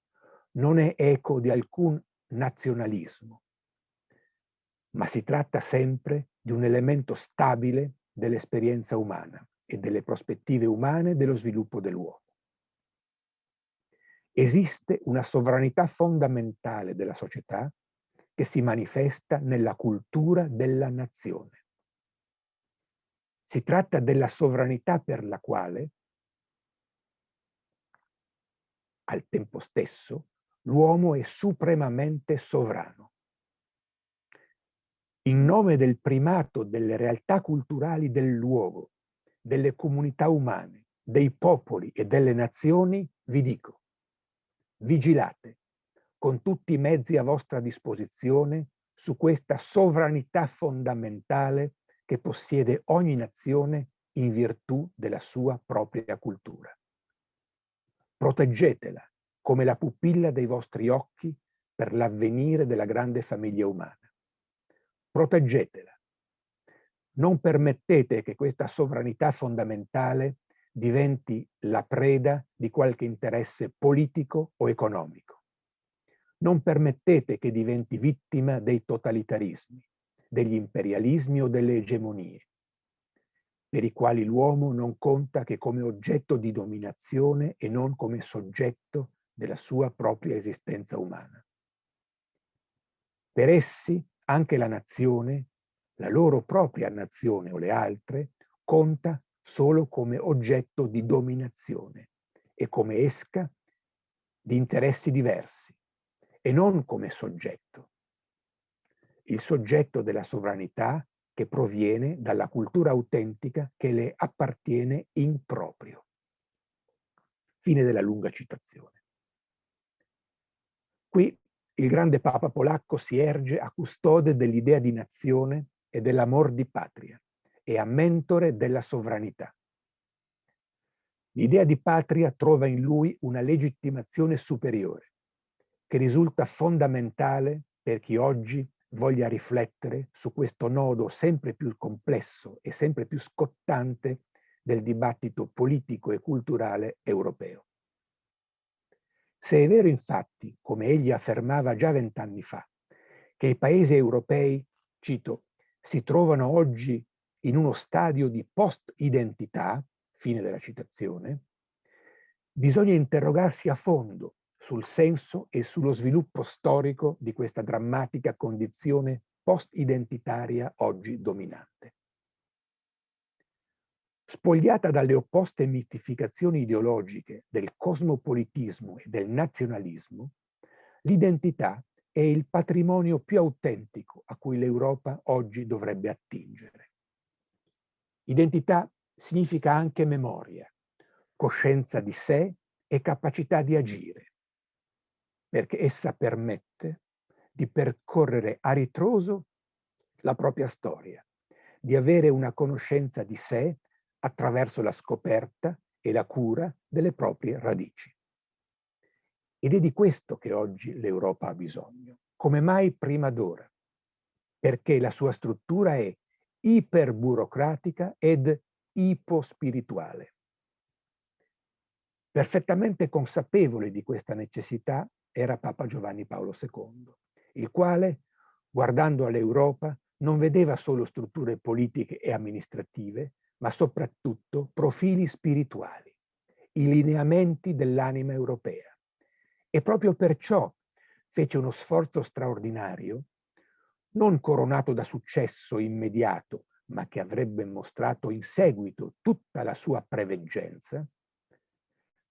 non è eco di alcun nazionalismo, ma si tratta sempre di un elemento stabile dell'esperienza umana e delle prospettive umane dello sviluppo dell'uomo. Esiste una sovranità fondamentale della società che si manifesta nella cultura della nazione. Si tratta della sovranità per la quale, al tempo stesso, l'uomo è supremamente sovrano. In nome del primato delle realtà culturali del luogo, delle comunità umane, dei popoli e delle nazioni, vi dico: vigilate con tutti i mezzi a vostra disposizione su questa sovranità fondamentale che possiede ogni nazione in virtù della sua propria cultura. Proteggetela come la pupilla dei vostri occhi per l'avvenire della grande famiglia umana. Proteggetela. Non permettete che questa sovranità fondamentale diventi la preda di qualche interesse politico o economico. Non permettete che diventi vittima dei totalitarismi, degli imperialismi o delle egemonie, per i quali l'uomo non conta che come oggetto di dominazione e non come soggetto della sua propria esistenza umana. Per essi, anche la nazione, la loro propria nazione o le altre, conta solo come oggetto di dominazione e come esca di interessi diversi e non come soggetto. Il soggetto della sovranità che proviene dalla cultura autentica che le appartiene in proprio. Fine della lunga citazione. Qui il grande Papa polacco si erge a custode dell'idea di nazione e dell'amor di patria e a mentore della sovranità. L'idea di patria trova in lui una legittimazione superiore, che risulta fondamentale per chi oggi voglia riflettere su questo nodo sempre più complesso e sempre più scottante del dibattito politico e culturale europeo. Se è vero infatti, come egli affermava già 20 anni fa, che i paesi europei, cito, si trovano oggi in uno stadio di post-identità, fine della citazione, bisogna interrogarsi a fondo sul senso e sullo sviluppo storico di questa drammatica condizione post-identitaria oggi dominante. Spogliata dalle opposte mistificazioni ideologiche del cosmopolitismo e del nazionalismo, l'identità è il patrimonio più autentico a cui l'Europa oggi dovrebbe attingere. Identità significa anche memoria, coscienza di sé e capacità di agire, perché essa permette di percorrere a ritroso la propria storia, di avere una conoscenza di sé attraverso la scoperta e la cura delle proprie radici. Ed è di questo che oggi l'Europa ha bisogno, come mai prima d'ora, perché la sua struttura è iperburocratica ed ipospirituale. Perfettamente consapevole di questa necessità era Papa Giovanni Paolo II, il quale, guardando all'Europa, non vedeva solo strutture politiche e amministrative, ma soprattutto profili spirituali, i lineamenti dell'anima europea. E proprio perciò fece uno sforzo straordinario, non coronato da successo immediato, ma che avrebbe mostrato in seguito tutta la sua preveggenza,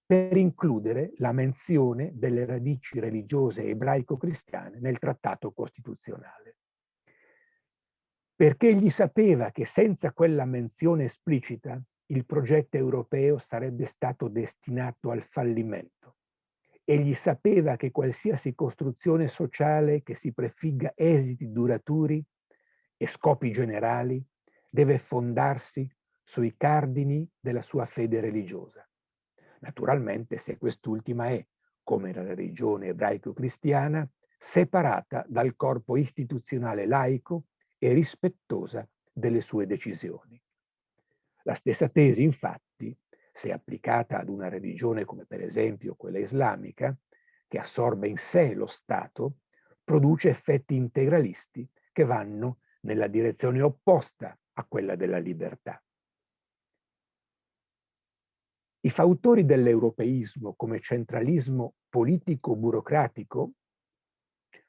per includere la menzione delle radici religiose ebraico-cristiane nel trattato costituzionale. Perché egli sapeva che senza quella menzione esplicita il progetto europeo sarebbe stato destinato al fallimento. Egli sapeva che qualsiasi costruzione sociale che si prefigga esiti duraturi e scopi generali deve fondarsi sui cardini della sua fede religiosa. Naturalmente, se quest'ultima è, come la religione ebraico-cristiana, separata dal corpo istituzionale laico e rispettosa delle sue decisioni. La stessa tesi, infatti, se applicata ad una religione come per esempio quella islamica, che assorbe in sé lo Stato, produce effetti integralisti che vanno nella direzione opposta a quella della libertà. I fautori dell'europeismo come centralismo politico-burocratico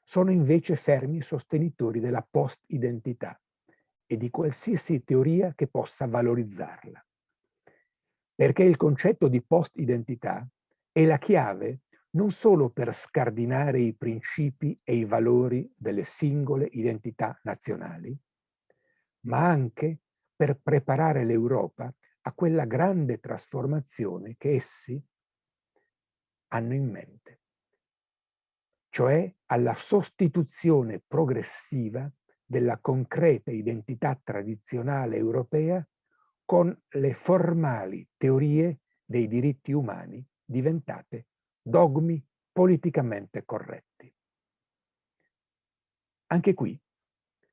sono invece fermi sostenitori della post-identità e di qualsiasi teoria che possa valorizzarla. Perché il concetto di post-identità è la chiave non solo per scardinare i principi e i valori delle singole identità nazionali, ma anche per preparare l'Europa a quella grande trasformazione che essi hanno in mente, cioè alla sostituzione progressiva della concreta identità tradizionale europea con le formali teorie dei diritti umani diventate dogmi politicamente corretti. Anche qui,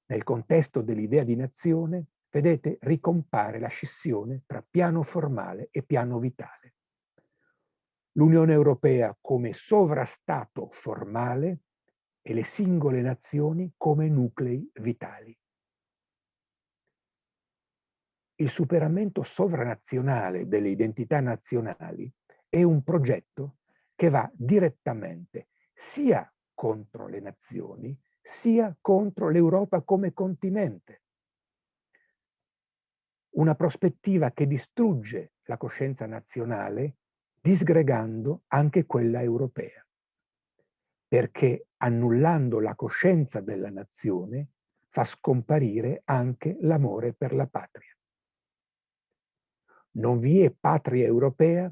nel contesto dell'idea di nazione, vedete, ricompare la scissione tra piano formale e piano vitale. L'Unione Europea come sovrastato formale e le singole nazioni come nuclei vitali. Il superamento sovranazionale delle identità nazionali è un progetto che va direttamente sia contro le nazioni, sia contro l'Europa come continente. Una prospettiva che distrugge la coscienza nazionale, disgregando anche quella europea. Perché annullando la coscienza della nazione fa scomparire anche l'amore per la patria. Non vi è patria europea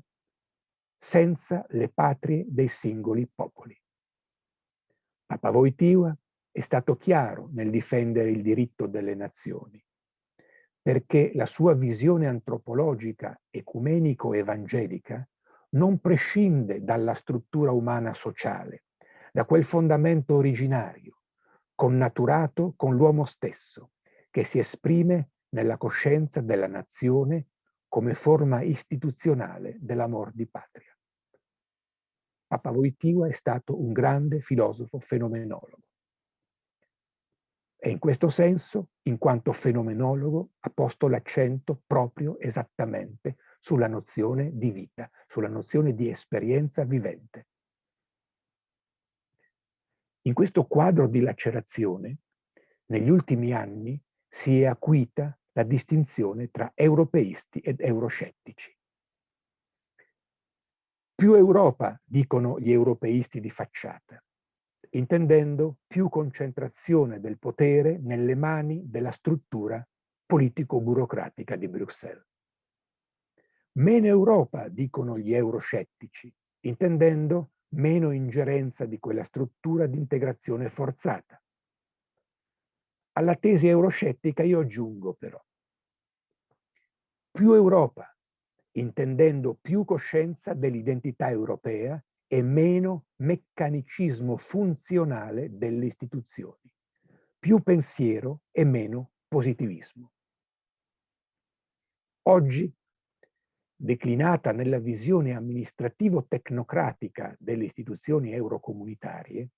senza le patrie dei singoli popoli. Papa Wojtyła è stato chiaro nel difendere il diritto delle nazioni, perché la sua visione antropologica ecumenico-evangelica non prescinde dalla struttura umana sociale, da quel fondamento originario, connaturato con l'uomo stesso, che si esprime nella coscienza della nazione come forma istituzionale dell'amor di patria. Papa Wojtyła è stato un grande filosofo fenomenologo. E in questo senso, in quanto fenomenologo, ha posto l'accento proprio esattamente sulla nozione di vita, sulla nozione di esperienza vivente. In questo quadro di lacerazione, negli ultimi anni si è acuita la distinzione tra europeisti ed euroscettici. Più Europa, dicono gli europeisti di facciata, intendendo più concentrazione del potere nelle mani della struttura politico-burocratica di Bruxelles. Meno Europa, dicono gli euroscettici, intendendo meno ingerenza di quella struttura di integrazione forzata. Alla tesi euroscettica io aggiungo però più Europa, intendendo più coscienza dell'identità europea e meno meccanicismo funzionale delle istituzioni, più pensiero e meno positivismo. Oggi, declinata nella visione amministrativo-tecnocratica delle istituzioni eurocomunitarie,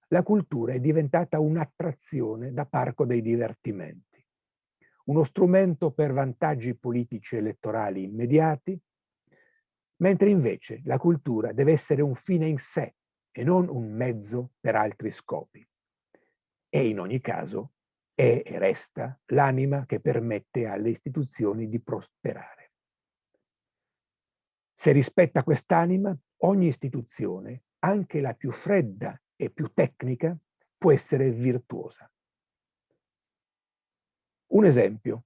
la cultura è diventata un'attrazione da parco dei divertimenti, uno strumento per vantaggi politici elettorali immediati, mentre invece la cultura deve essere un fine in sé e non un mezzo per altri scopi. E in ogni caso è e resta l'anima che permette alle istituzioni di prosperare. Se rispetta quest'anima, ogni istituzione, anche la più fredda e più tecnica, può essere virtuosa. Un esempio: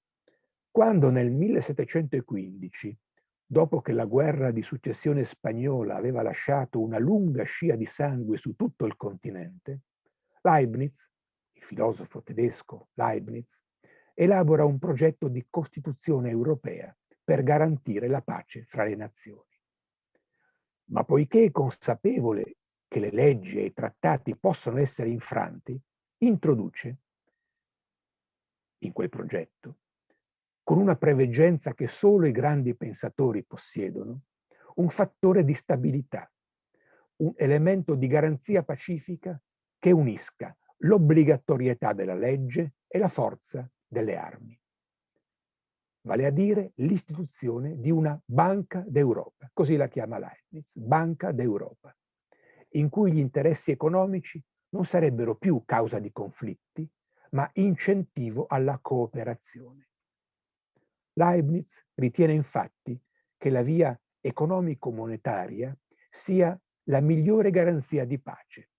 quando nel 1715, dopo che la guerra di successione spagnola aveva lasciato una lunga scia di sangue su tutto il continente, Leibniz, il filosofo tedesco Leibniz, elabora un progetto di Costituzione europea per garantire la pace fra le nazioni. Ma poiché è consapevole che le leggi e i trattati possono essere infranti, introduce in quel progetto, con una preveggenza che solo i grandi pensatori possiedono, un fattore di stabilità, un elemento di garanzia pacifica che unisca l'obbligatorietà della legge e la forza delle armi. Vale a dire l'istituzione di una Banca d'Europa, così la chiama Leibniz, Banca d'Europa, in cui gli interessi economici non sarebbero più causa di conflitti, ma incentivo alla cooperazione. Leibniz ritiene infatti che la via economico-monetaria sia la migliore garanzia di pace.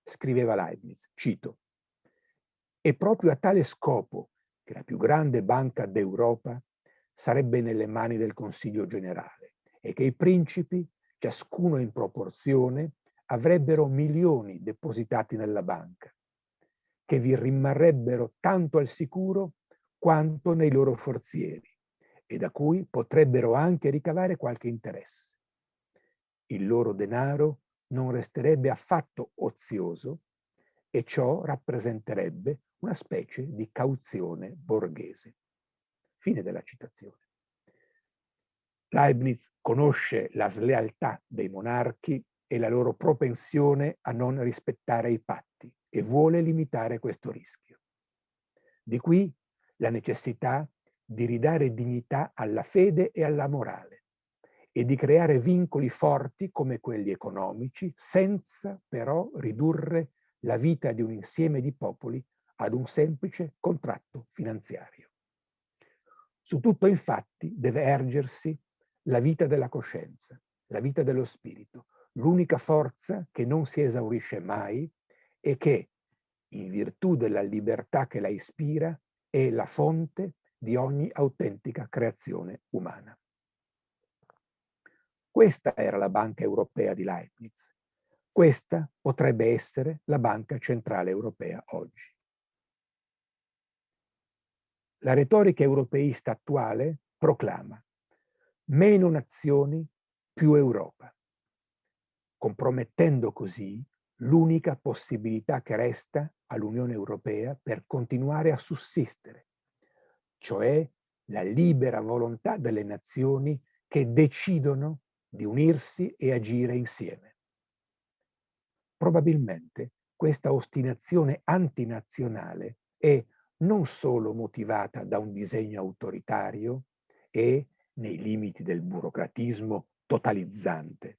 Scriveva Leibniz, cito: «È proprio a tale scopo che la più grande banca d'Europa sarebbe nelle mani del Consiglio generale e che i principi, ciascuno in proporzione, avrebbero milioni depositati nella banca, che vi rimarrebbero tanto al sicuro quanto nei loro forzieri e da cui potrebbero anche ricavare qualche interesse. Il loro denaro non resterebbe affatto ozioso e ciò rappresenterebbe una specie di cauzione borghese». Fine della citazione. Leibniz conosce la slealtà dei monarchi e la loro propensione a non rispettare i patti e vuole limitare questo rischio. Di qui la necessità di ridare dignità alla fede e alla morale e di creare vincoli forti come quelli economici, senza però ridurre la vita di un insieme di popoli ad un semplice contratto finanziario. Su tutto, infatti, deve ergersi la vita della coscienza, la vita dello spirito, l'unica forza che non si esaurisce mai e che, in virtù della libertà che la ispira, è la fonte di ogni autentica creazione umana. Questa era la Banca Europea di Leibniz, Questa potrebbe essere la Banca Centrale Europea oggi. La retorica europeista attuale proclama meno nazioni, più Europa, compromettendo così l'unica possibilità che resta all'Unione Europea per continuare a sussistere, cioè la libera volontà delle nazioni che decidono di unirsi e agire insieme. Probabilmente questa ostinazione antinazionale è non solo motivata da un disegno autoritario e nei limiti del burocratismo totalizzante,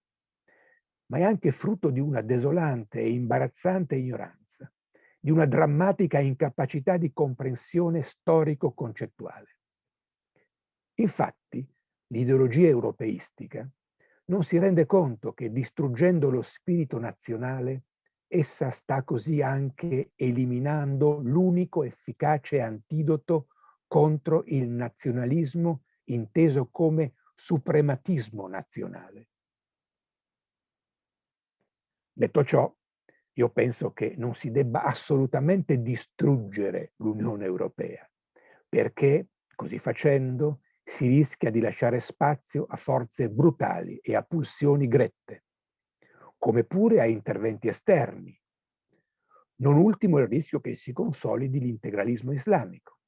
ma è anche frutto di una desolante e imbarazzante ignoranza, di una drammatica incapacità di comprensione storico-concettuale. Infatti, l'ideologia europeistica non si rende conto che distruggendo lo spirito nazionale, essa sta così anche eliminando l'unico efficace antidoto contro il nazionalismo inteso come suprematismo nazionale. Detto ciò, io penso che non si debba assolutamente distruggere l'Unione Europea, perché così facendo si rischia di lasciare spazio a forze brutali e a pulsioni grette, come pure a interventi esterni. Non ultimo il rischio che si consolidi l'integralismo islamico.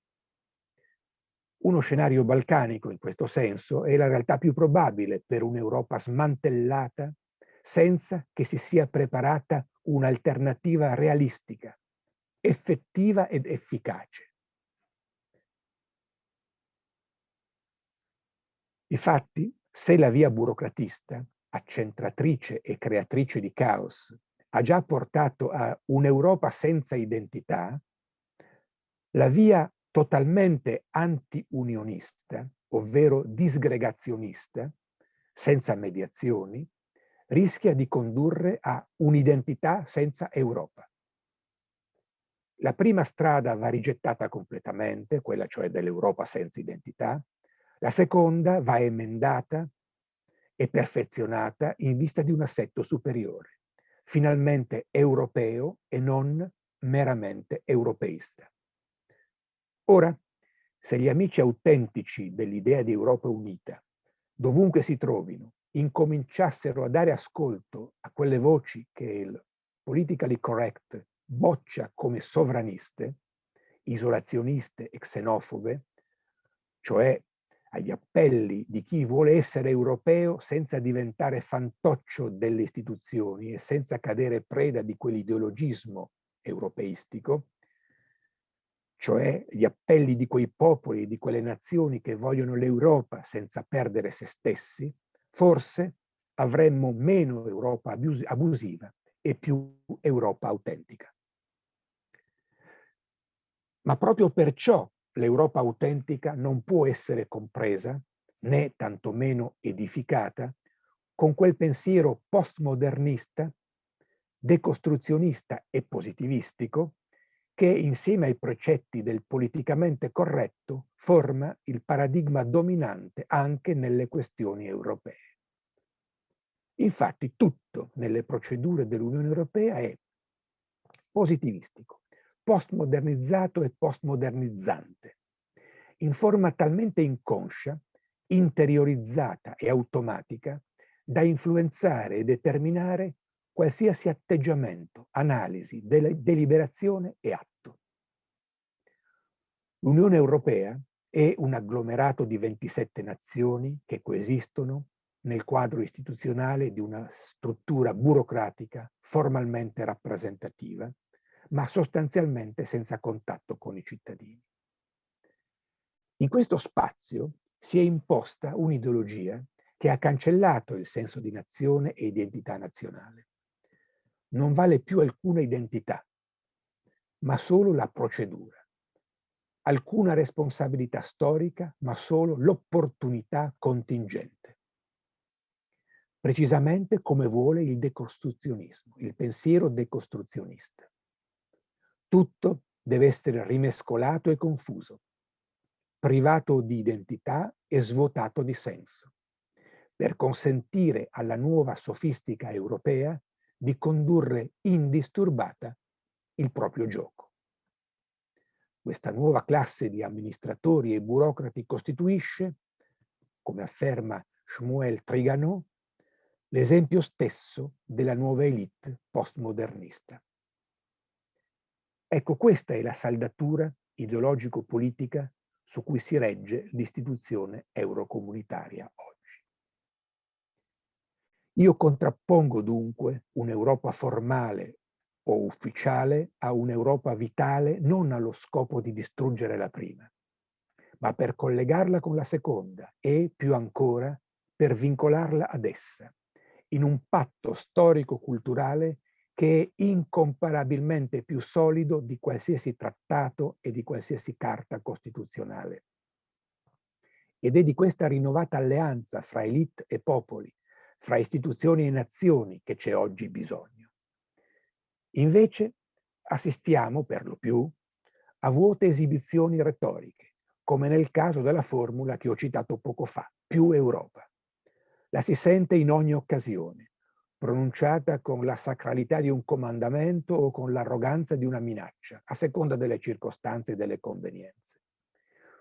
Uno scenario balcanico in questo senso è la realtà più probabile per un'Europa smantellata senza che si sia preparata un'alternativa realistica, effettiva ed efficace. Infatti, se la via burocratista, accentratrice e creatrice di caos, ha già portato a un'Europa senza identità, la via totalmente anti-unionista, ovvero disgregazionista, senza mediazioni, rischia di condurre a un'identità senza Europa. La prima strada va rigettata completamente, quella cioè dell'Europa senza identità. La seconda va emendata e perfezionata in vista di un assetto superiore, finalmente europeo e non meramente europeista. Ora, se gli amici autentici dell'idea di Europa unita, dovunque si trovino, incominciassero a dare ascolto a quelle voci che il politically correct boccia come sovraniste, isolazioniste e xenofobe, cioè agli appelli di chi vuole essere europeo senza diventare fantoccio delle istituzioni e senza cadere preda di quell'ideologismo europeistico, cioè gli appelli di quei popoli e di quelle nazioni che vogliono l'Europa senza perdere se stessi, forse avremmo meno Europa abusiva e più Europa autentica. Ma proprio perciò l'Europa autentica non può essere compresa, né tantomeno edificata, con quel pensiero postmodernista, decostruzionista e positivistico che insieme ai precetti del politicamente corretto forma il paradigma dominante anche nelle questioni europee. Infatti tutto nelle procedure dell'Unione Europea è positivistico, postmodernizzato e postmodernizzante, in forma talmente inconscia, interiorizzata e automatica da influenzare e determinare qualsiasi atteggiamento, analisi, deliberazione e atto. L'Unione Europea è un agglomerato di 27 nazioni che coesistono nel quadro istituzionale di una struttura burocratica formalmente rappresentativa, ma sostanzialmente senza contatto con i cittadini. In questo spazio si è imposta un'ideologia che ha cancellato il senso di nazione e identità nazionale. Non vale più alcuna identità, ma solo la procedura. Alcuna responsabilità storica, ma solo l'opportunità contingente. Precisamente come vuole il decostruzionismo, il pensiero decostruzionista. Tutto deve essere rimescolato e confuso, privato di identità e svuotato di senso, per consentire alla nuova sofistica europea di condurre indisturbata il proprio gioco. Questa nuova classe di amministratori e burocrati costituisce, come afferma Shmuel Trigano, l'esempio stesso della nuova elite postmodernista. Ecco, questa è la saldatura ideologico-politica su cui si regge l'istituzione eurocomunitaria oggi. Io contrappongo dunque un'Europa formale o ufficiale a un'Europa vitale non allo scopo di distruggere la prima, ma per collegarla con la seconda e, più ancora, per vincolarla ad essa, in un patto storico-culturale che è incomparabilmente più solido di qualsiasi trattato e di qualsiasi carta costituzionale. Ed è di questa rinnovata alleanza fra elite e popoli, fra istituzioni e nazioni che c'è oggi bisogno. Invece assistiamo per lo più a vuote esibizioni retoriche, come nel caso della formula che ho citato poco fa, più Europa. La si sente in ogni occasione, pronunciata con la sacralità di un comandamento o con l'arroganza di una minaccia, a seconda delle circostanze e delle convenienze.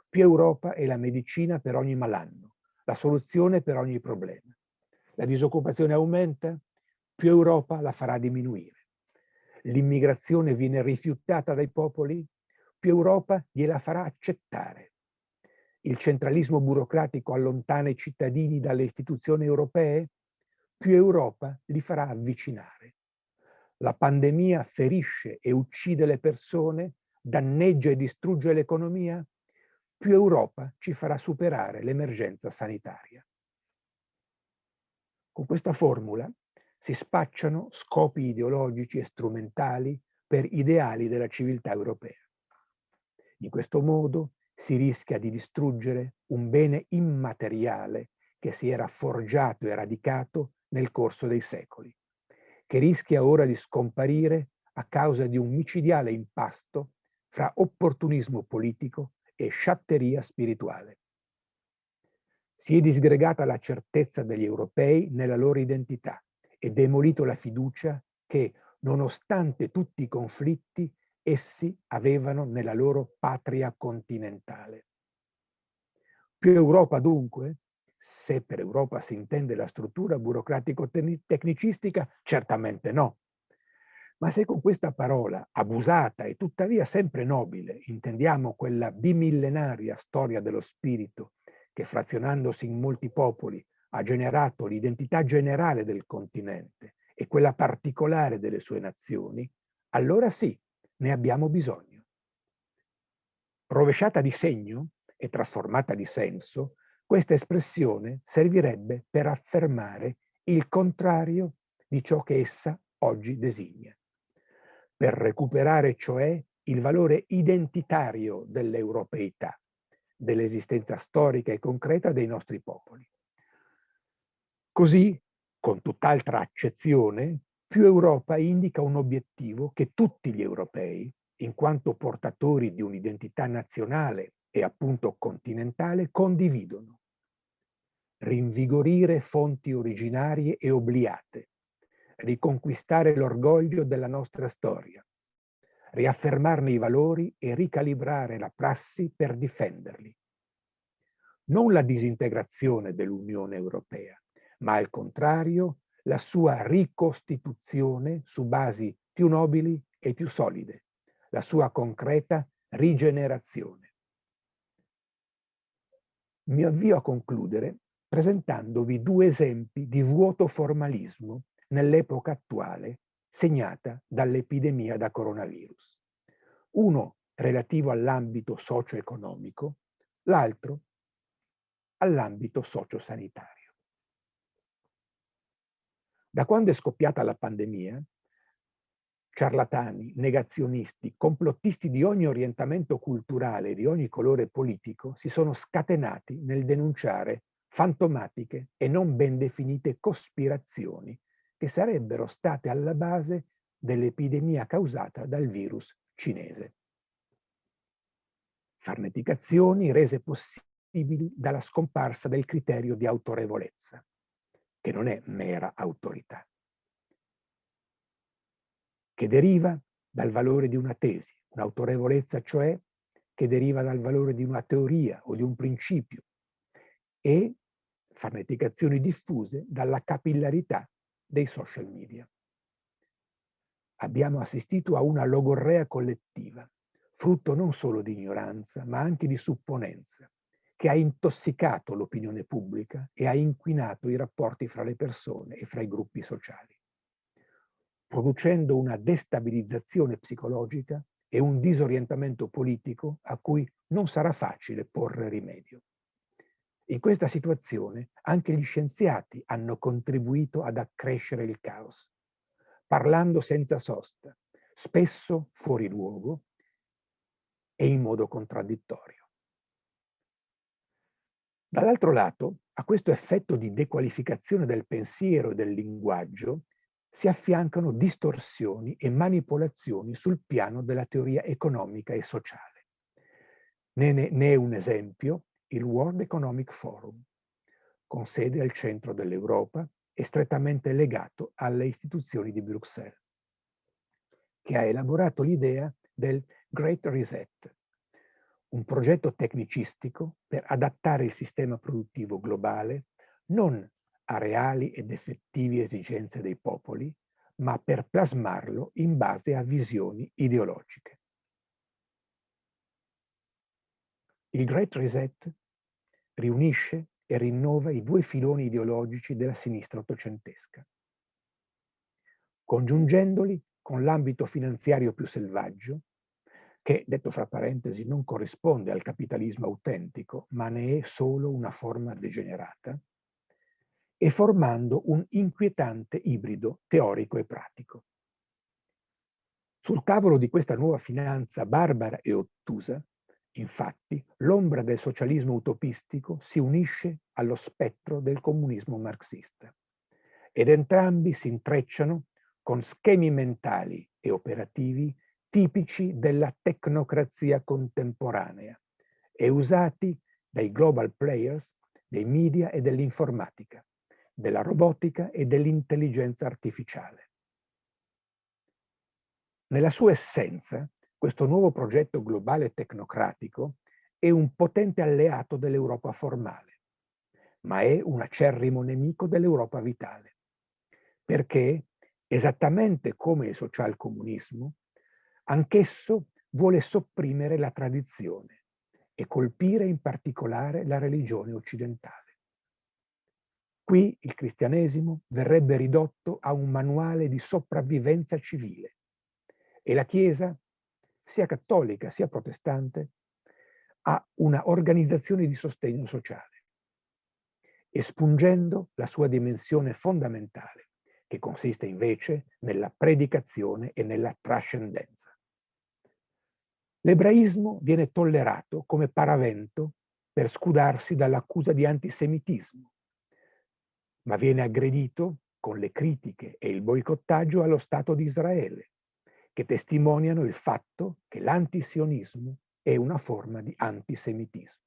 Più Europa è la medicina per ogni malanno, la soluzione per ogni problema. La disoccupazione aumenta, più Europa la farà diminuire. L'immigrazione viene rifiutata dai popoli, più Europa gliela farà accettare. Il centralismo burocratico allontana i cittadini dalle istituzioni europee, più Europa li farà avvicinare. La pandemia ferisce e uccide le persone, danneggia e distrugge l'economia, più Europa ci farà superare l'emergenza sanitaria. Con questa formula si spacciano scopi ideologici e strumentali per ideali della civiltà europea. In questo modo si rischia di distruggere un bene immateriale che si era forgiato e radicato nel corso dei secoli, che rischia ora di scomparire a causa di un micidiale impasto fra opportunismo politico e sciatteria spirituale. Si è disgregata la certezza degli europei nella loro identità e demolito la fiducia che, nonostante tutti i conflitti, essi avevano nella loro patria continentale. Più Europa dunque, se per Europa si intende la struttura burocratico-tecnicistica, certamente no. Ma se con questa parola, abusata e tuttavia sempre nobile, intendiamo quella bimillenaria storia dello spirito che, frazionandosi in molti popoli, ha generato l'identità generale del continente e quella particolare delle sue nazioni, allora sì, ne abbiamo bisogno. Rovesciata di segno e trasformata di senso, questa espressione servirebbe per affermare il contrario di ciò che essa oggi designa, per recuperare cioè il valore identitario dell'europeità, dell'esistenza storica e concreta dei nostri popoli. Così, con tutt'altra accezione, più Europa indica un obiettivo che tutti gli europei, in quanto portatori di un'identità nazionale e appunto continentale, condividono. Rinvigorire fonti originarie e obliate, riconquistare l'orgoglio della nostra storia, riaffermarne i valori e ricalibrare la prassi per difenderli. Non la disintegrazione dell'Unione Europea, ma al contrario la sua ricostituzione su basi più nobili e più solide, la sua concreta rigenerazione. Mi avvio a concludere presentandovi due esempi di vuoto formalismo nell'epoca attuale segnata dall'epidemia da coronavirus. Uno relativo all'ambito socio-economico, l'altro all'ambito socio-sanitario. Da quando è scoppiata la pandemia, ciarlatani, negazionisti, complottisti di ogni orientamento culturale e di ogni colore politico si sono scatenati nel denunciare fantomatiche e non ben definite cospirazioni che sarebbero state alla base dell'epidemia causata dal virus cinese. Farneticazioni rese possibili dalla scomparsa del criterio di autorevolezza, che non è mera autorità. che deriva dal valore di una tesi, un'autorevolezza cioè che deriva dal valore di una teoria o di un principio, e farneticazioni diffuse dalla capillarità dei social media. Abbiamo assistito a una logorrea collettiva, frutto non solo di ignoranza, ma anche di supponenza, che ha intossicato l'opinione pubblica e ha inquinato i rapporti fra le persone e fra i gruppi sociali, producendo una destabilizzazione psicologica e un disorientamento politico a cui non sarà facile porre rimedio. In questa situazione anche gli scienziati hanno contribuito ad accrescere il caos, parlando senza sosta, spesso fuori luogo e in modo contraddittorio. Dall'altro lato, a questo effetto di dequalificazione del pensiero e del linguaggio si affiancano distorsioni e manipolazioni sul piano della teoria economica e sociale. Ne è un esempio il World Economic Forum, con sede al centro dell'Europa e strettamente legato alle istituzioni di Bruxelles, che ha elaborato l'idea del Great Reset, un progetto tecnicistico per adattare il sistema produttivo globale non a reali ed effettivi esigenze dei popoli, ma per plasmarlo in base a visioni ideologiche. Il Great Reset riunisce e rinnova i due filoni ideologici della sinistra ottocentesca, congiungendoli con l'ambito finanziario più selvaggio, che, detto fra parentesi, non corrisponde al capitalismo autentico, ma ne è solo una forma degenerata, e formando un inquietante ibrido teorico e pratico. Sul tavolo di questa nuova finanza barbara e ottusa, infatti, l'ombra del socialismo utopistico si unisce allo spettro del comunismo marxista, ed entrambi si intrecciano con schemi mentali e operativi tipici della tecnocrazia contemporanea e usati dai global players dei media e dell'informatica, della robotica e dell'intelligenza artificiale. Nella sua essenza, questo nuovo progetto globale tecnocratico è un potente alleato dell'Europa formale, ma è un acerrimo nemico dell'Europa vitale, perché, esattamente come il socialcomunismo, anch'esso vuole sopprimere la tradizione e colpire in particolare la religione occidentale. Qui il cristianesimo verrebbe ridotto a un manuale di sopravvivenza civile e la Chiesa, sia cattolica sia protestante, ha una organizzazione di sostegno sociale, espungendo la sua dimensione fondamentale, che consiste invece nella predicazione e nella trascendenza. L'ebraismo viene tollerato come paravento per scudarsi dall'accusa di antisemitismo, ma viene aggredito con le critiche e il boicottaggio allo Stato di Israele, che testimoniano il fatto che l'antisionismo è una forma di antisemitismo.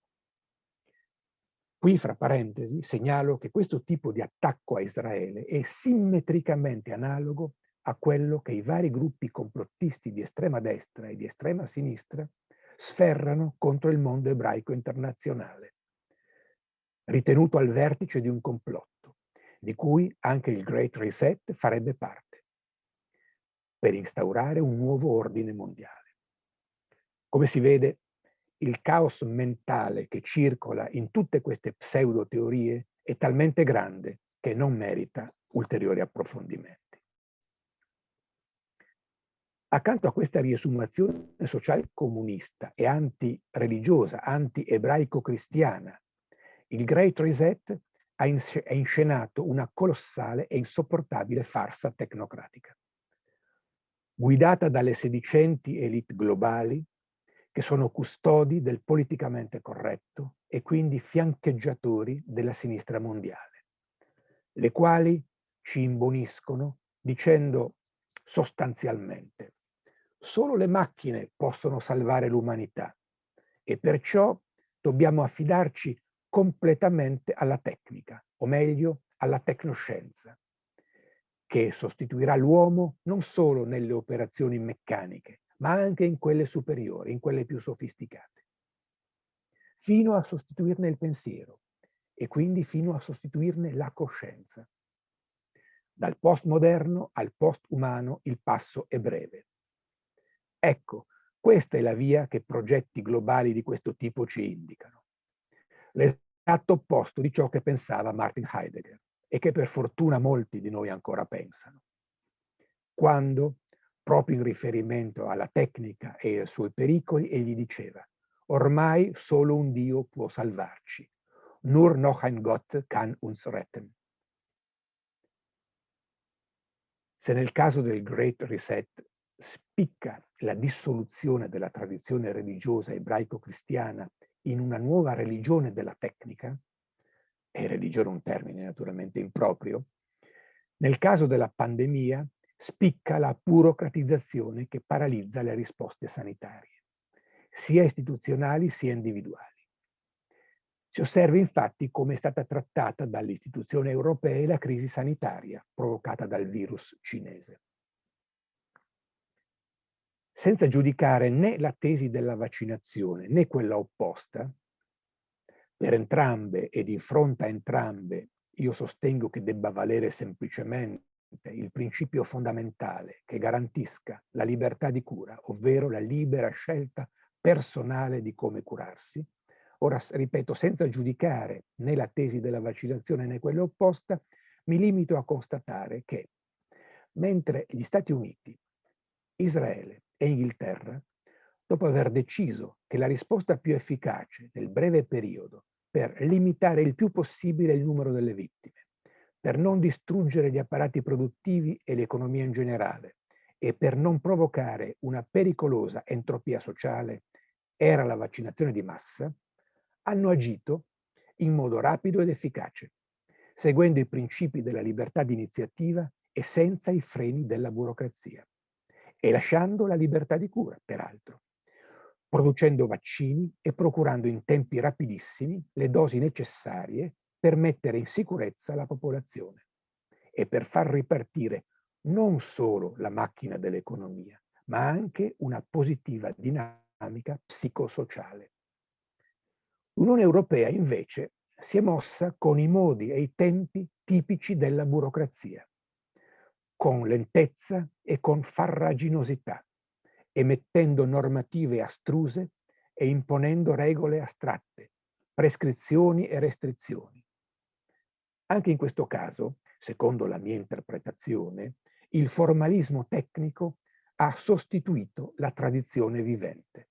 Qui, fra parentesi, segnalo che questo tipo di attacco a Israele è simmetricamente analogo a quello che i vari gruppi complottisti di estrema destra e di estrema sinistra sferrano contro il mondo ebraico internazionale, ritenuto al vertice di un complotto, di cui anche il Great Reset farebbe parte, per instaurare un nuovo ordine mondiale. Come si vede, il caos mentale che circola in tutte queste pseudo-teorie è talmente grande che non merita ulteriori approfondimenti. Accanto a questa riesumazione sociale comunista e anti-religiosa, anti-ebraico-cristiana, il Great Reset ha inscenato una colossale e insopportabile farsa tecnocratica, guidata dalle sedicenti elite globali che sono custodi del politicamente corretto e quindi fiancheggiatori della sinistra mondiale, le quali ci imboniscono dicendo sostanzialmente: solo le macchine possono salvare l'umanità e perciò dobbiamo affidarci completamente alla tecnica, o meglio alla tecnoscienza. che sostituirà l'uomo non solo nelle operazioni meccaniche, ma anche in quelle superiori, in quelle più sofisticate, fino a sostituirne il pensiero e quindi fino a sostituirne la coscienza. Dal postmoderno al postumano il passo è breve. Ecco, questa è la via che progetti globali di questo tipo ci indicano. L'esatto opposto di ciò che pensava Martin Heidegger e che per fortuna molti di noi ancora pensano. Quando, proprio in riferimento alla tecnica e ai suoi pericoli, egli diceva: ormai solo un Dio può salvarci. Nur noch ein Gott kann uns retten. Se nel caso del Great Reset spicca la dissoluzione della tradizione religiosa ebraico-cristiana in una nuova religione della tecnica, e religione è un termine naturalmente improprio, nel caso della pandemia spicca la burocratizzazione che paralizza le risposte sanitarie, sia istituzionali sia individuali. Si osserva infatti come è stata trattata dalle istituzioni europee la crisi sanitaria provocata dal virus cinese. Senza giudicare né la tesi della vaccinazione né quella opposta, per entrambe e di fronte a entrambe io sostengo che debba valere semplicemente il principio fondamentale che garantisca la libertà di cura, ovvero la libera scelta personale di come curarsi. Ora, ripeto, senza giudicare né la tesi della vaccinazione né quella opposta, mi limito a constatare che mentre gli Stati Uniti, Israele e Inghilterra, dopo aver deciso che la risposta più efficace nel breve periodo per limitare il più possibile il numero delle vittime, per non distruggere gli apparati produttivi e l'economia in generale e per non provocare una pericolosa entropia sociale, era la vaccinazione di massa, hanno agito in modo rapido ed efficace, seguendo i principi della libertà di iniziativa e senza i freni della burocrazia, e lasciando la libertà di cura, peraltro, producendo vaccini e procurando in tempi rapidissimi le dosi necessarie per mettere in sicurezza la popolazione e per far ripartire non solo la macchina dell'economia, ma anche una positiva dinamica psicosociale. L'Unione Europea, invece, si è mossa con i modi e i tempi tipici della burocrazia, con lentezza e con farraginosità, emettendo normative astruse e imponendo regole astratte, prescrizioni e restrizioni. Anche in questo caso, secondo la mia interpretazione, il formalismo tecnico ha sostituito la tradizione vivente,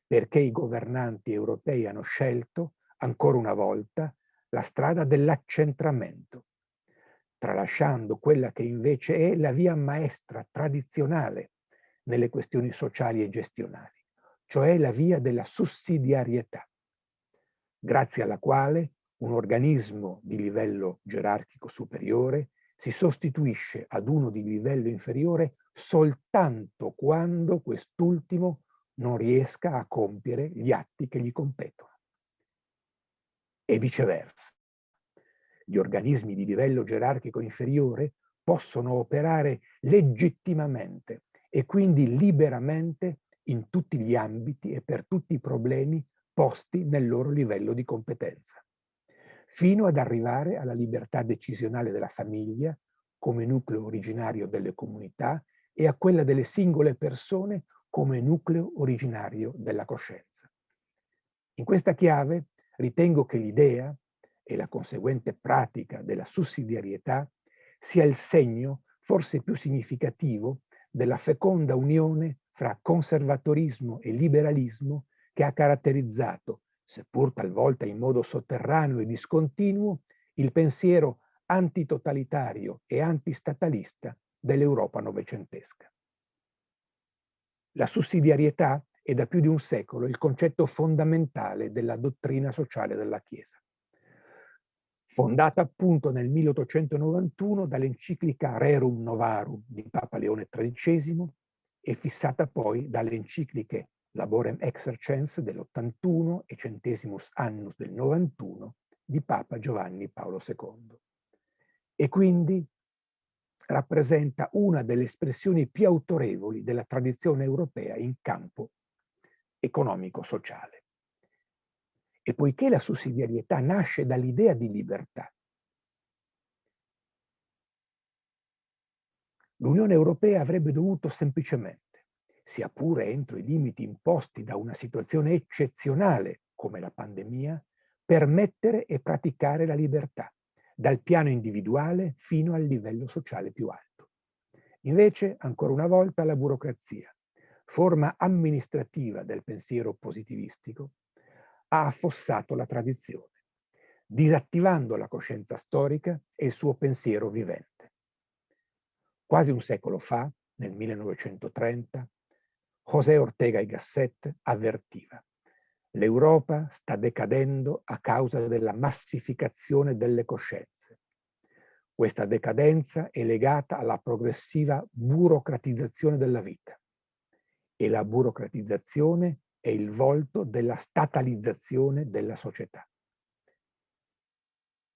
perché i governanti europei hanno scelto, ancora una volta, la strada dell'accentramento, tralasciando quella che invece è la via maestra tradizionale nelle questioni sociali e gestionali, cioè la via della sussidiarietà, grazie alla quale un organismo di livello gerarchico superiore si sostituisce ad uno di livello inferiore soltanto quando quest'ultimo non riesca a compiere gli atti che gli competono. E viceversa. Gli organismi di livello gerarchico inferiore possono operare legittimamente e quindi liberamente in tutti gli ambiti e per tutti i problemi posti nel loro livello di competenza, fino ad arrivare alla libertà decisionale della famiglia come nucleo originario delle comunità e a quella delle singole persone come nucleo originario della coscienza. In questa chiave ritengo che l'idea e la conseguente pratica della sussidiarietà sia il segno forse più significativo della feconda unione fra conservatorismo e liberalismo che ha caratterizzato, seppur talvolta in modo sotterraneo e discontinuo, il pensiero antitotalitario e antistatalista dell'Europa novecentesca. La sussidiarietà è da più di un secolo il concetto fondamentale della dottrina sociale della Chiesa, fondata appunto nel 1891 dall'enciclica Rerum Novarum di Papa Leone XIII e fissata poi dalle encicliche Laborem Exercens dell'81 e Centesimus Annus del 91 di Papa Giovanni Paolo II. E quindi rappresenta una delle espressioni più autorevoli della tradizione europea in campo economico-sociale. E poiché la sussidiarietà nasce dall'idea di libertà, l'Unione Europea avrebbe dovuto semplicemente, sia pure entro i limiti imposti da una situazione eccezionale come la pandemia, permettere e praticare la libertà, dal piano individuale fino al livello sociale più alto. Invece, ancora una volta, la burocrazia, forma amministrativa del pensiero positivistico, ha affossato la tradizione, disattivando la coscienza storica e il suo pensiero vivente. Quasi un secolo fa, nel 1930, José Ortega y Gasset avvertiva: l'Europa sta decadendo a causa della massificazione delle coscienze. Questa decadenza è legata alla progressiva burocratizzazione della vita e la burocratizzazione è il volto della statalizzazione della società.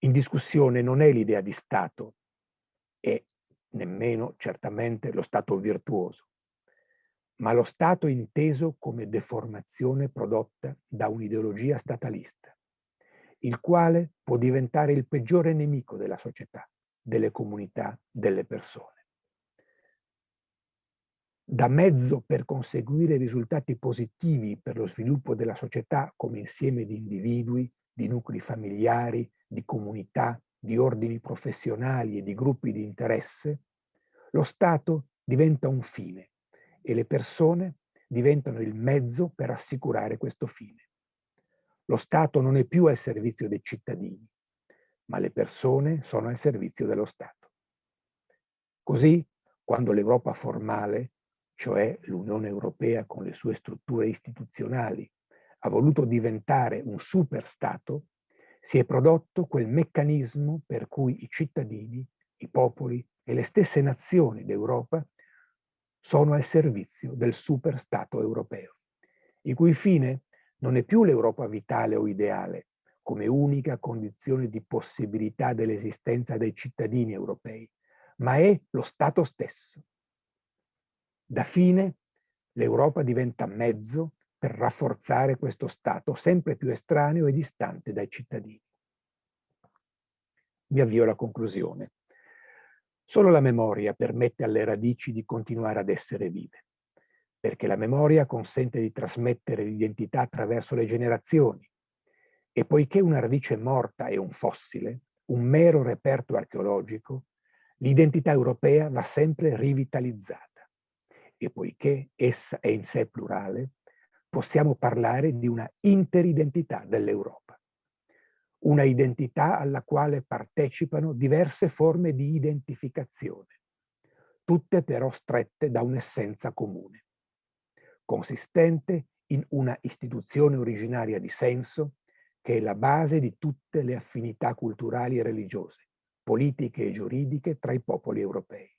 In discussione non è l'idea di Stato e nemmeno certamente lo Stato virtuoso, ma lo Stato inteso come deformazione prodotta da un'ideologia statalista, il quale può diventare il peggiore nemico della società, delle comunità, delle persone. Da mezzo per conseguire risultati positivi per lo sviluppo della società come insieme di individui, di nuclei familiari, di comunità, di ordini professionali e di gruppi di interesse, lo Stato diventa un fine e le persone diventano il mezzo per assicurare questo fine. Lo Stato non è più al servizio dei cittadini, ma le persone sono al servizio dello Stato. Così, quando l'Europa formale, cioè l'Unione Europea con le sue strutture istituzionali, ha voluto diventare un superstato, si è prodotto quel meccanismo per cui i cittadini, i popoli e le stesse nazioni d'Europa sono al servizio del superstato europeo, il cui fine non è più l'Europa vitale o ideale, come unica condizione di possibilità dell'esistenza dei cittadini europei, ma è lo Stato stesso. Da fine, l'Europa diventa mezzo per rafforzare questo Stato sempre più estraneo e distante dai cittadini. Mi avvio alla conclusione. Solo la memoria permette alle radici di continuare ad essere vive, perché la memoria consente di trasmettere l'identità attraverso le generazioni. E poiché una radice morta è un fossile, un mero reperto archeologico, l'identità europea va sempre rivitalizzata. E poiché essa è in sé plurale, possiamo parlare di una interidentità dell'Europa. Una identità alla quale partecipano diverse forme di identificazione, tutte però strette da un'essenza comune, consistente in una istituzione originaria di senso che è la base di tutte le affinità culturali e religiose, politiche e giuridiche tra i popoli europei.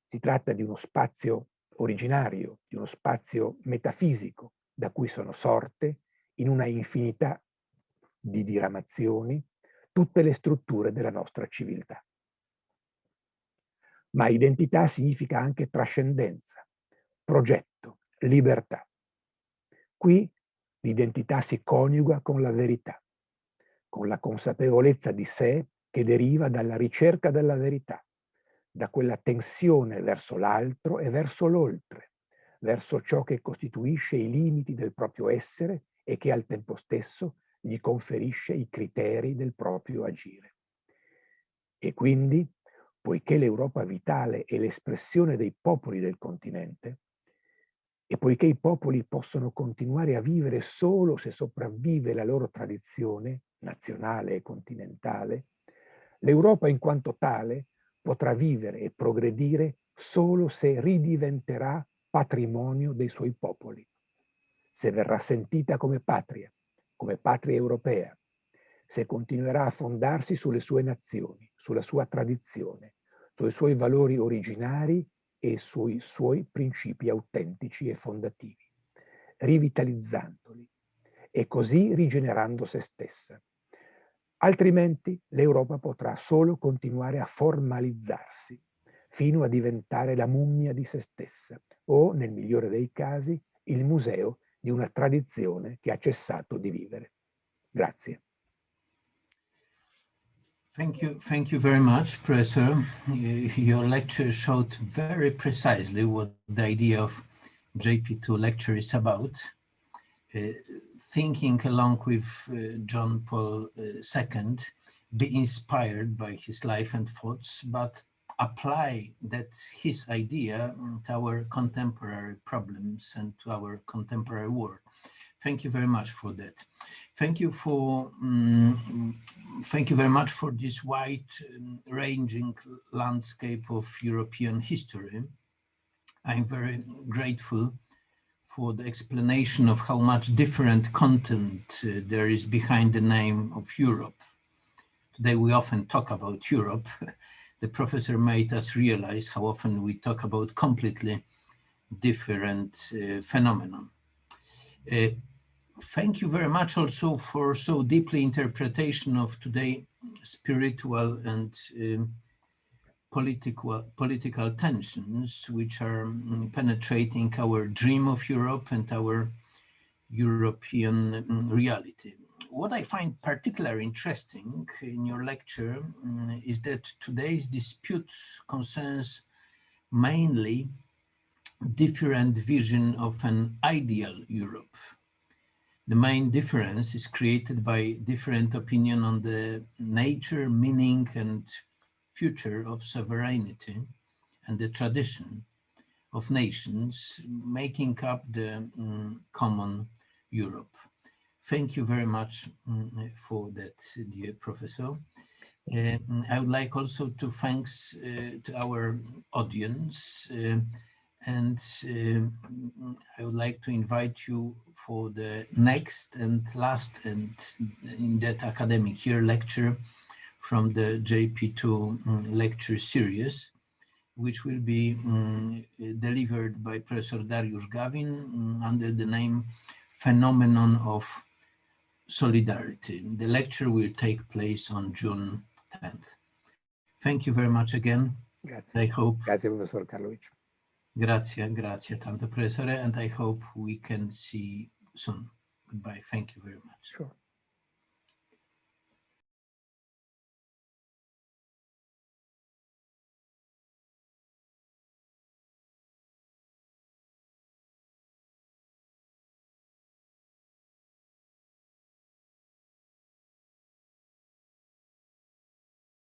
Si tratta di uno spazio originario, di uno spazio metafisico da cui sono sorte in una infinità di diramazioni tutte le strutture della nostra civiltà. Ma identità significa anche trascendenza, progetto, libertà. Qui l'identità si coniuga con la verità, con la consapevolezza di sé che deriva dalla ricerca della verità, da quella tensione verso l'altro e verso l'oltre, verso ciò che costituisce i limiti del proprio essere e che al tempo stesso gli conferisce i criteri del proprio agire. E quindi, poiché l'Europa vitale è l'espressione dei popoli del continente, e poiché i popoli possono continuare a vivere solo se sopravvive la loro tradizione nazionale e continentale, l'Europa in quanto tale potrà vivere e progredire solo se ridiventerà patrimonio dei suoi popoli, se verrà sentita come patria europea, se continuerà a fondarsi sulle sue nazioni, sulla sua tradizione, sui suoi valori originari e sui suoi principi autentici e fondativi, rivitalizzandoli e così rigenerando se stessa. Altrimenti l'Europa potrà solo continuare a formalizzarsi, fino a diventare la mummia di se stessa o, nel migliore dei casi, il museo di una tradizione che ha cessato di vivere. Grazie. Thank you very much, Professor. Your lecture showed very precisely what the idea of JP2 lecture is about. Thinking along with John Paul II, be inspired by his life and thoughts, but apply that his idea to our contemporary problems and to our contemporary world. Thank you very much for that. Thank you very much for this wide-ranging landscape of European history. I'm very grateful for the explanation of how much different content there is behind the name of Europe. Today we often talk about Europe. The professor made us realize how often we talk about completely different phenomenon. Thank you very much also for so deeply interpretation of today spiritual and political tensions, which are penetrating our dream of Europe and our European reality. What I find particularly interesting in your lecture is that today's dispute concerns mainly different vision of an ideal Europe. The main difference is created by different opinion on the nature, meaning, and future of sovereignty and the tradition of nations making up the common Europe. Thank you very much for that, dear professor. I would like also to thank to our audience, and I would like to invite you for the next and last and in that academic year lecture from the JP2 lecture series, which will be delivered by Professor Dariusz Gawin under the name Phenomenon of Solidarity. The lecture will take place on June 10th. Thank you very much again. Grazie. I hope. Grazie, Professor Karlovic. Grazie tanto, Professore, and I hope we can see soon. Goodbye. Thank you very much. Sure.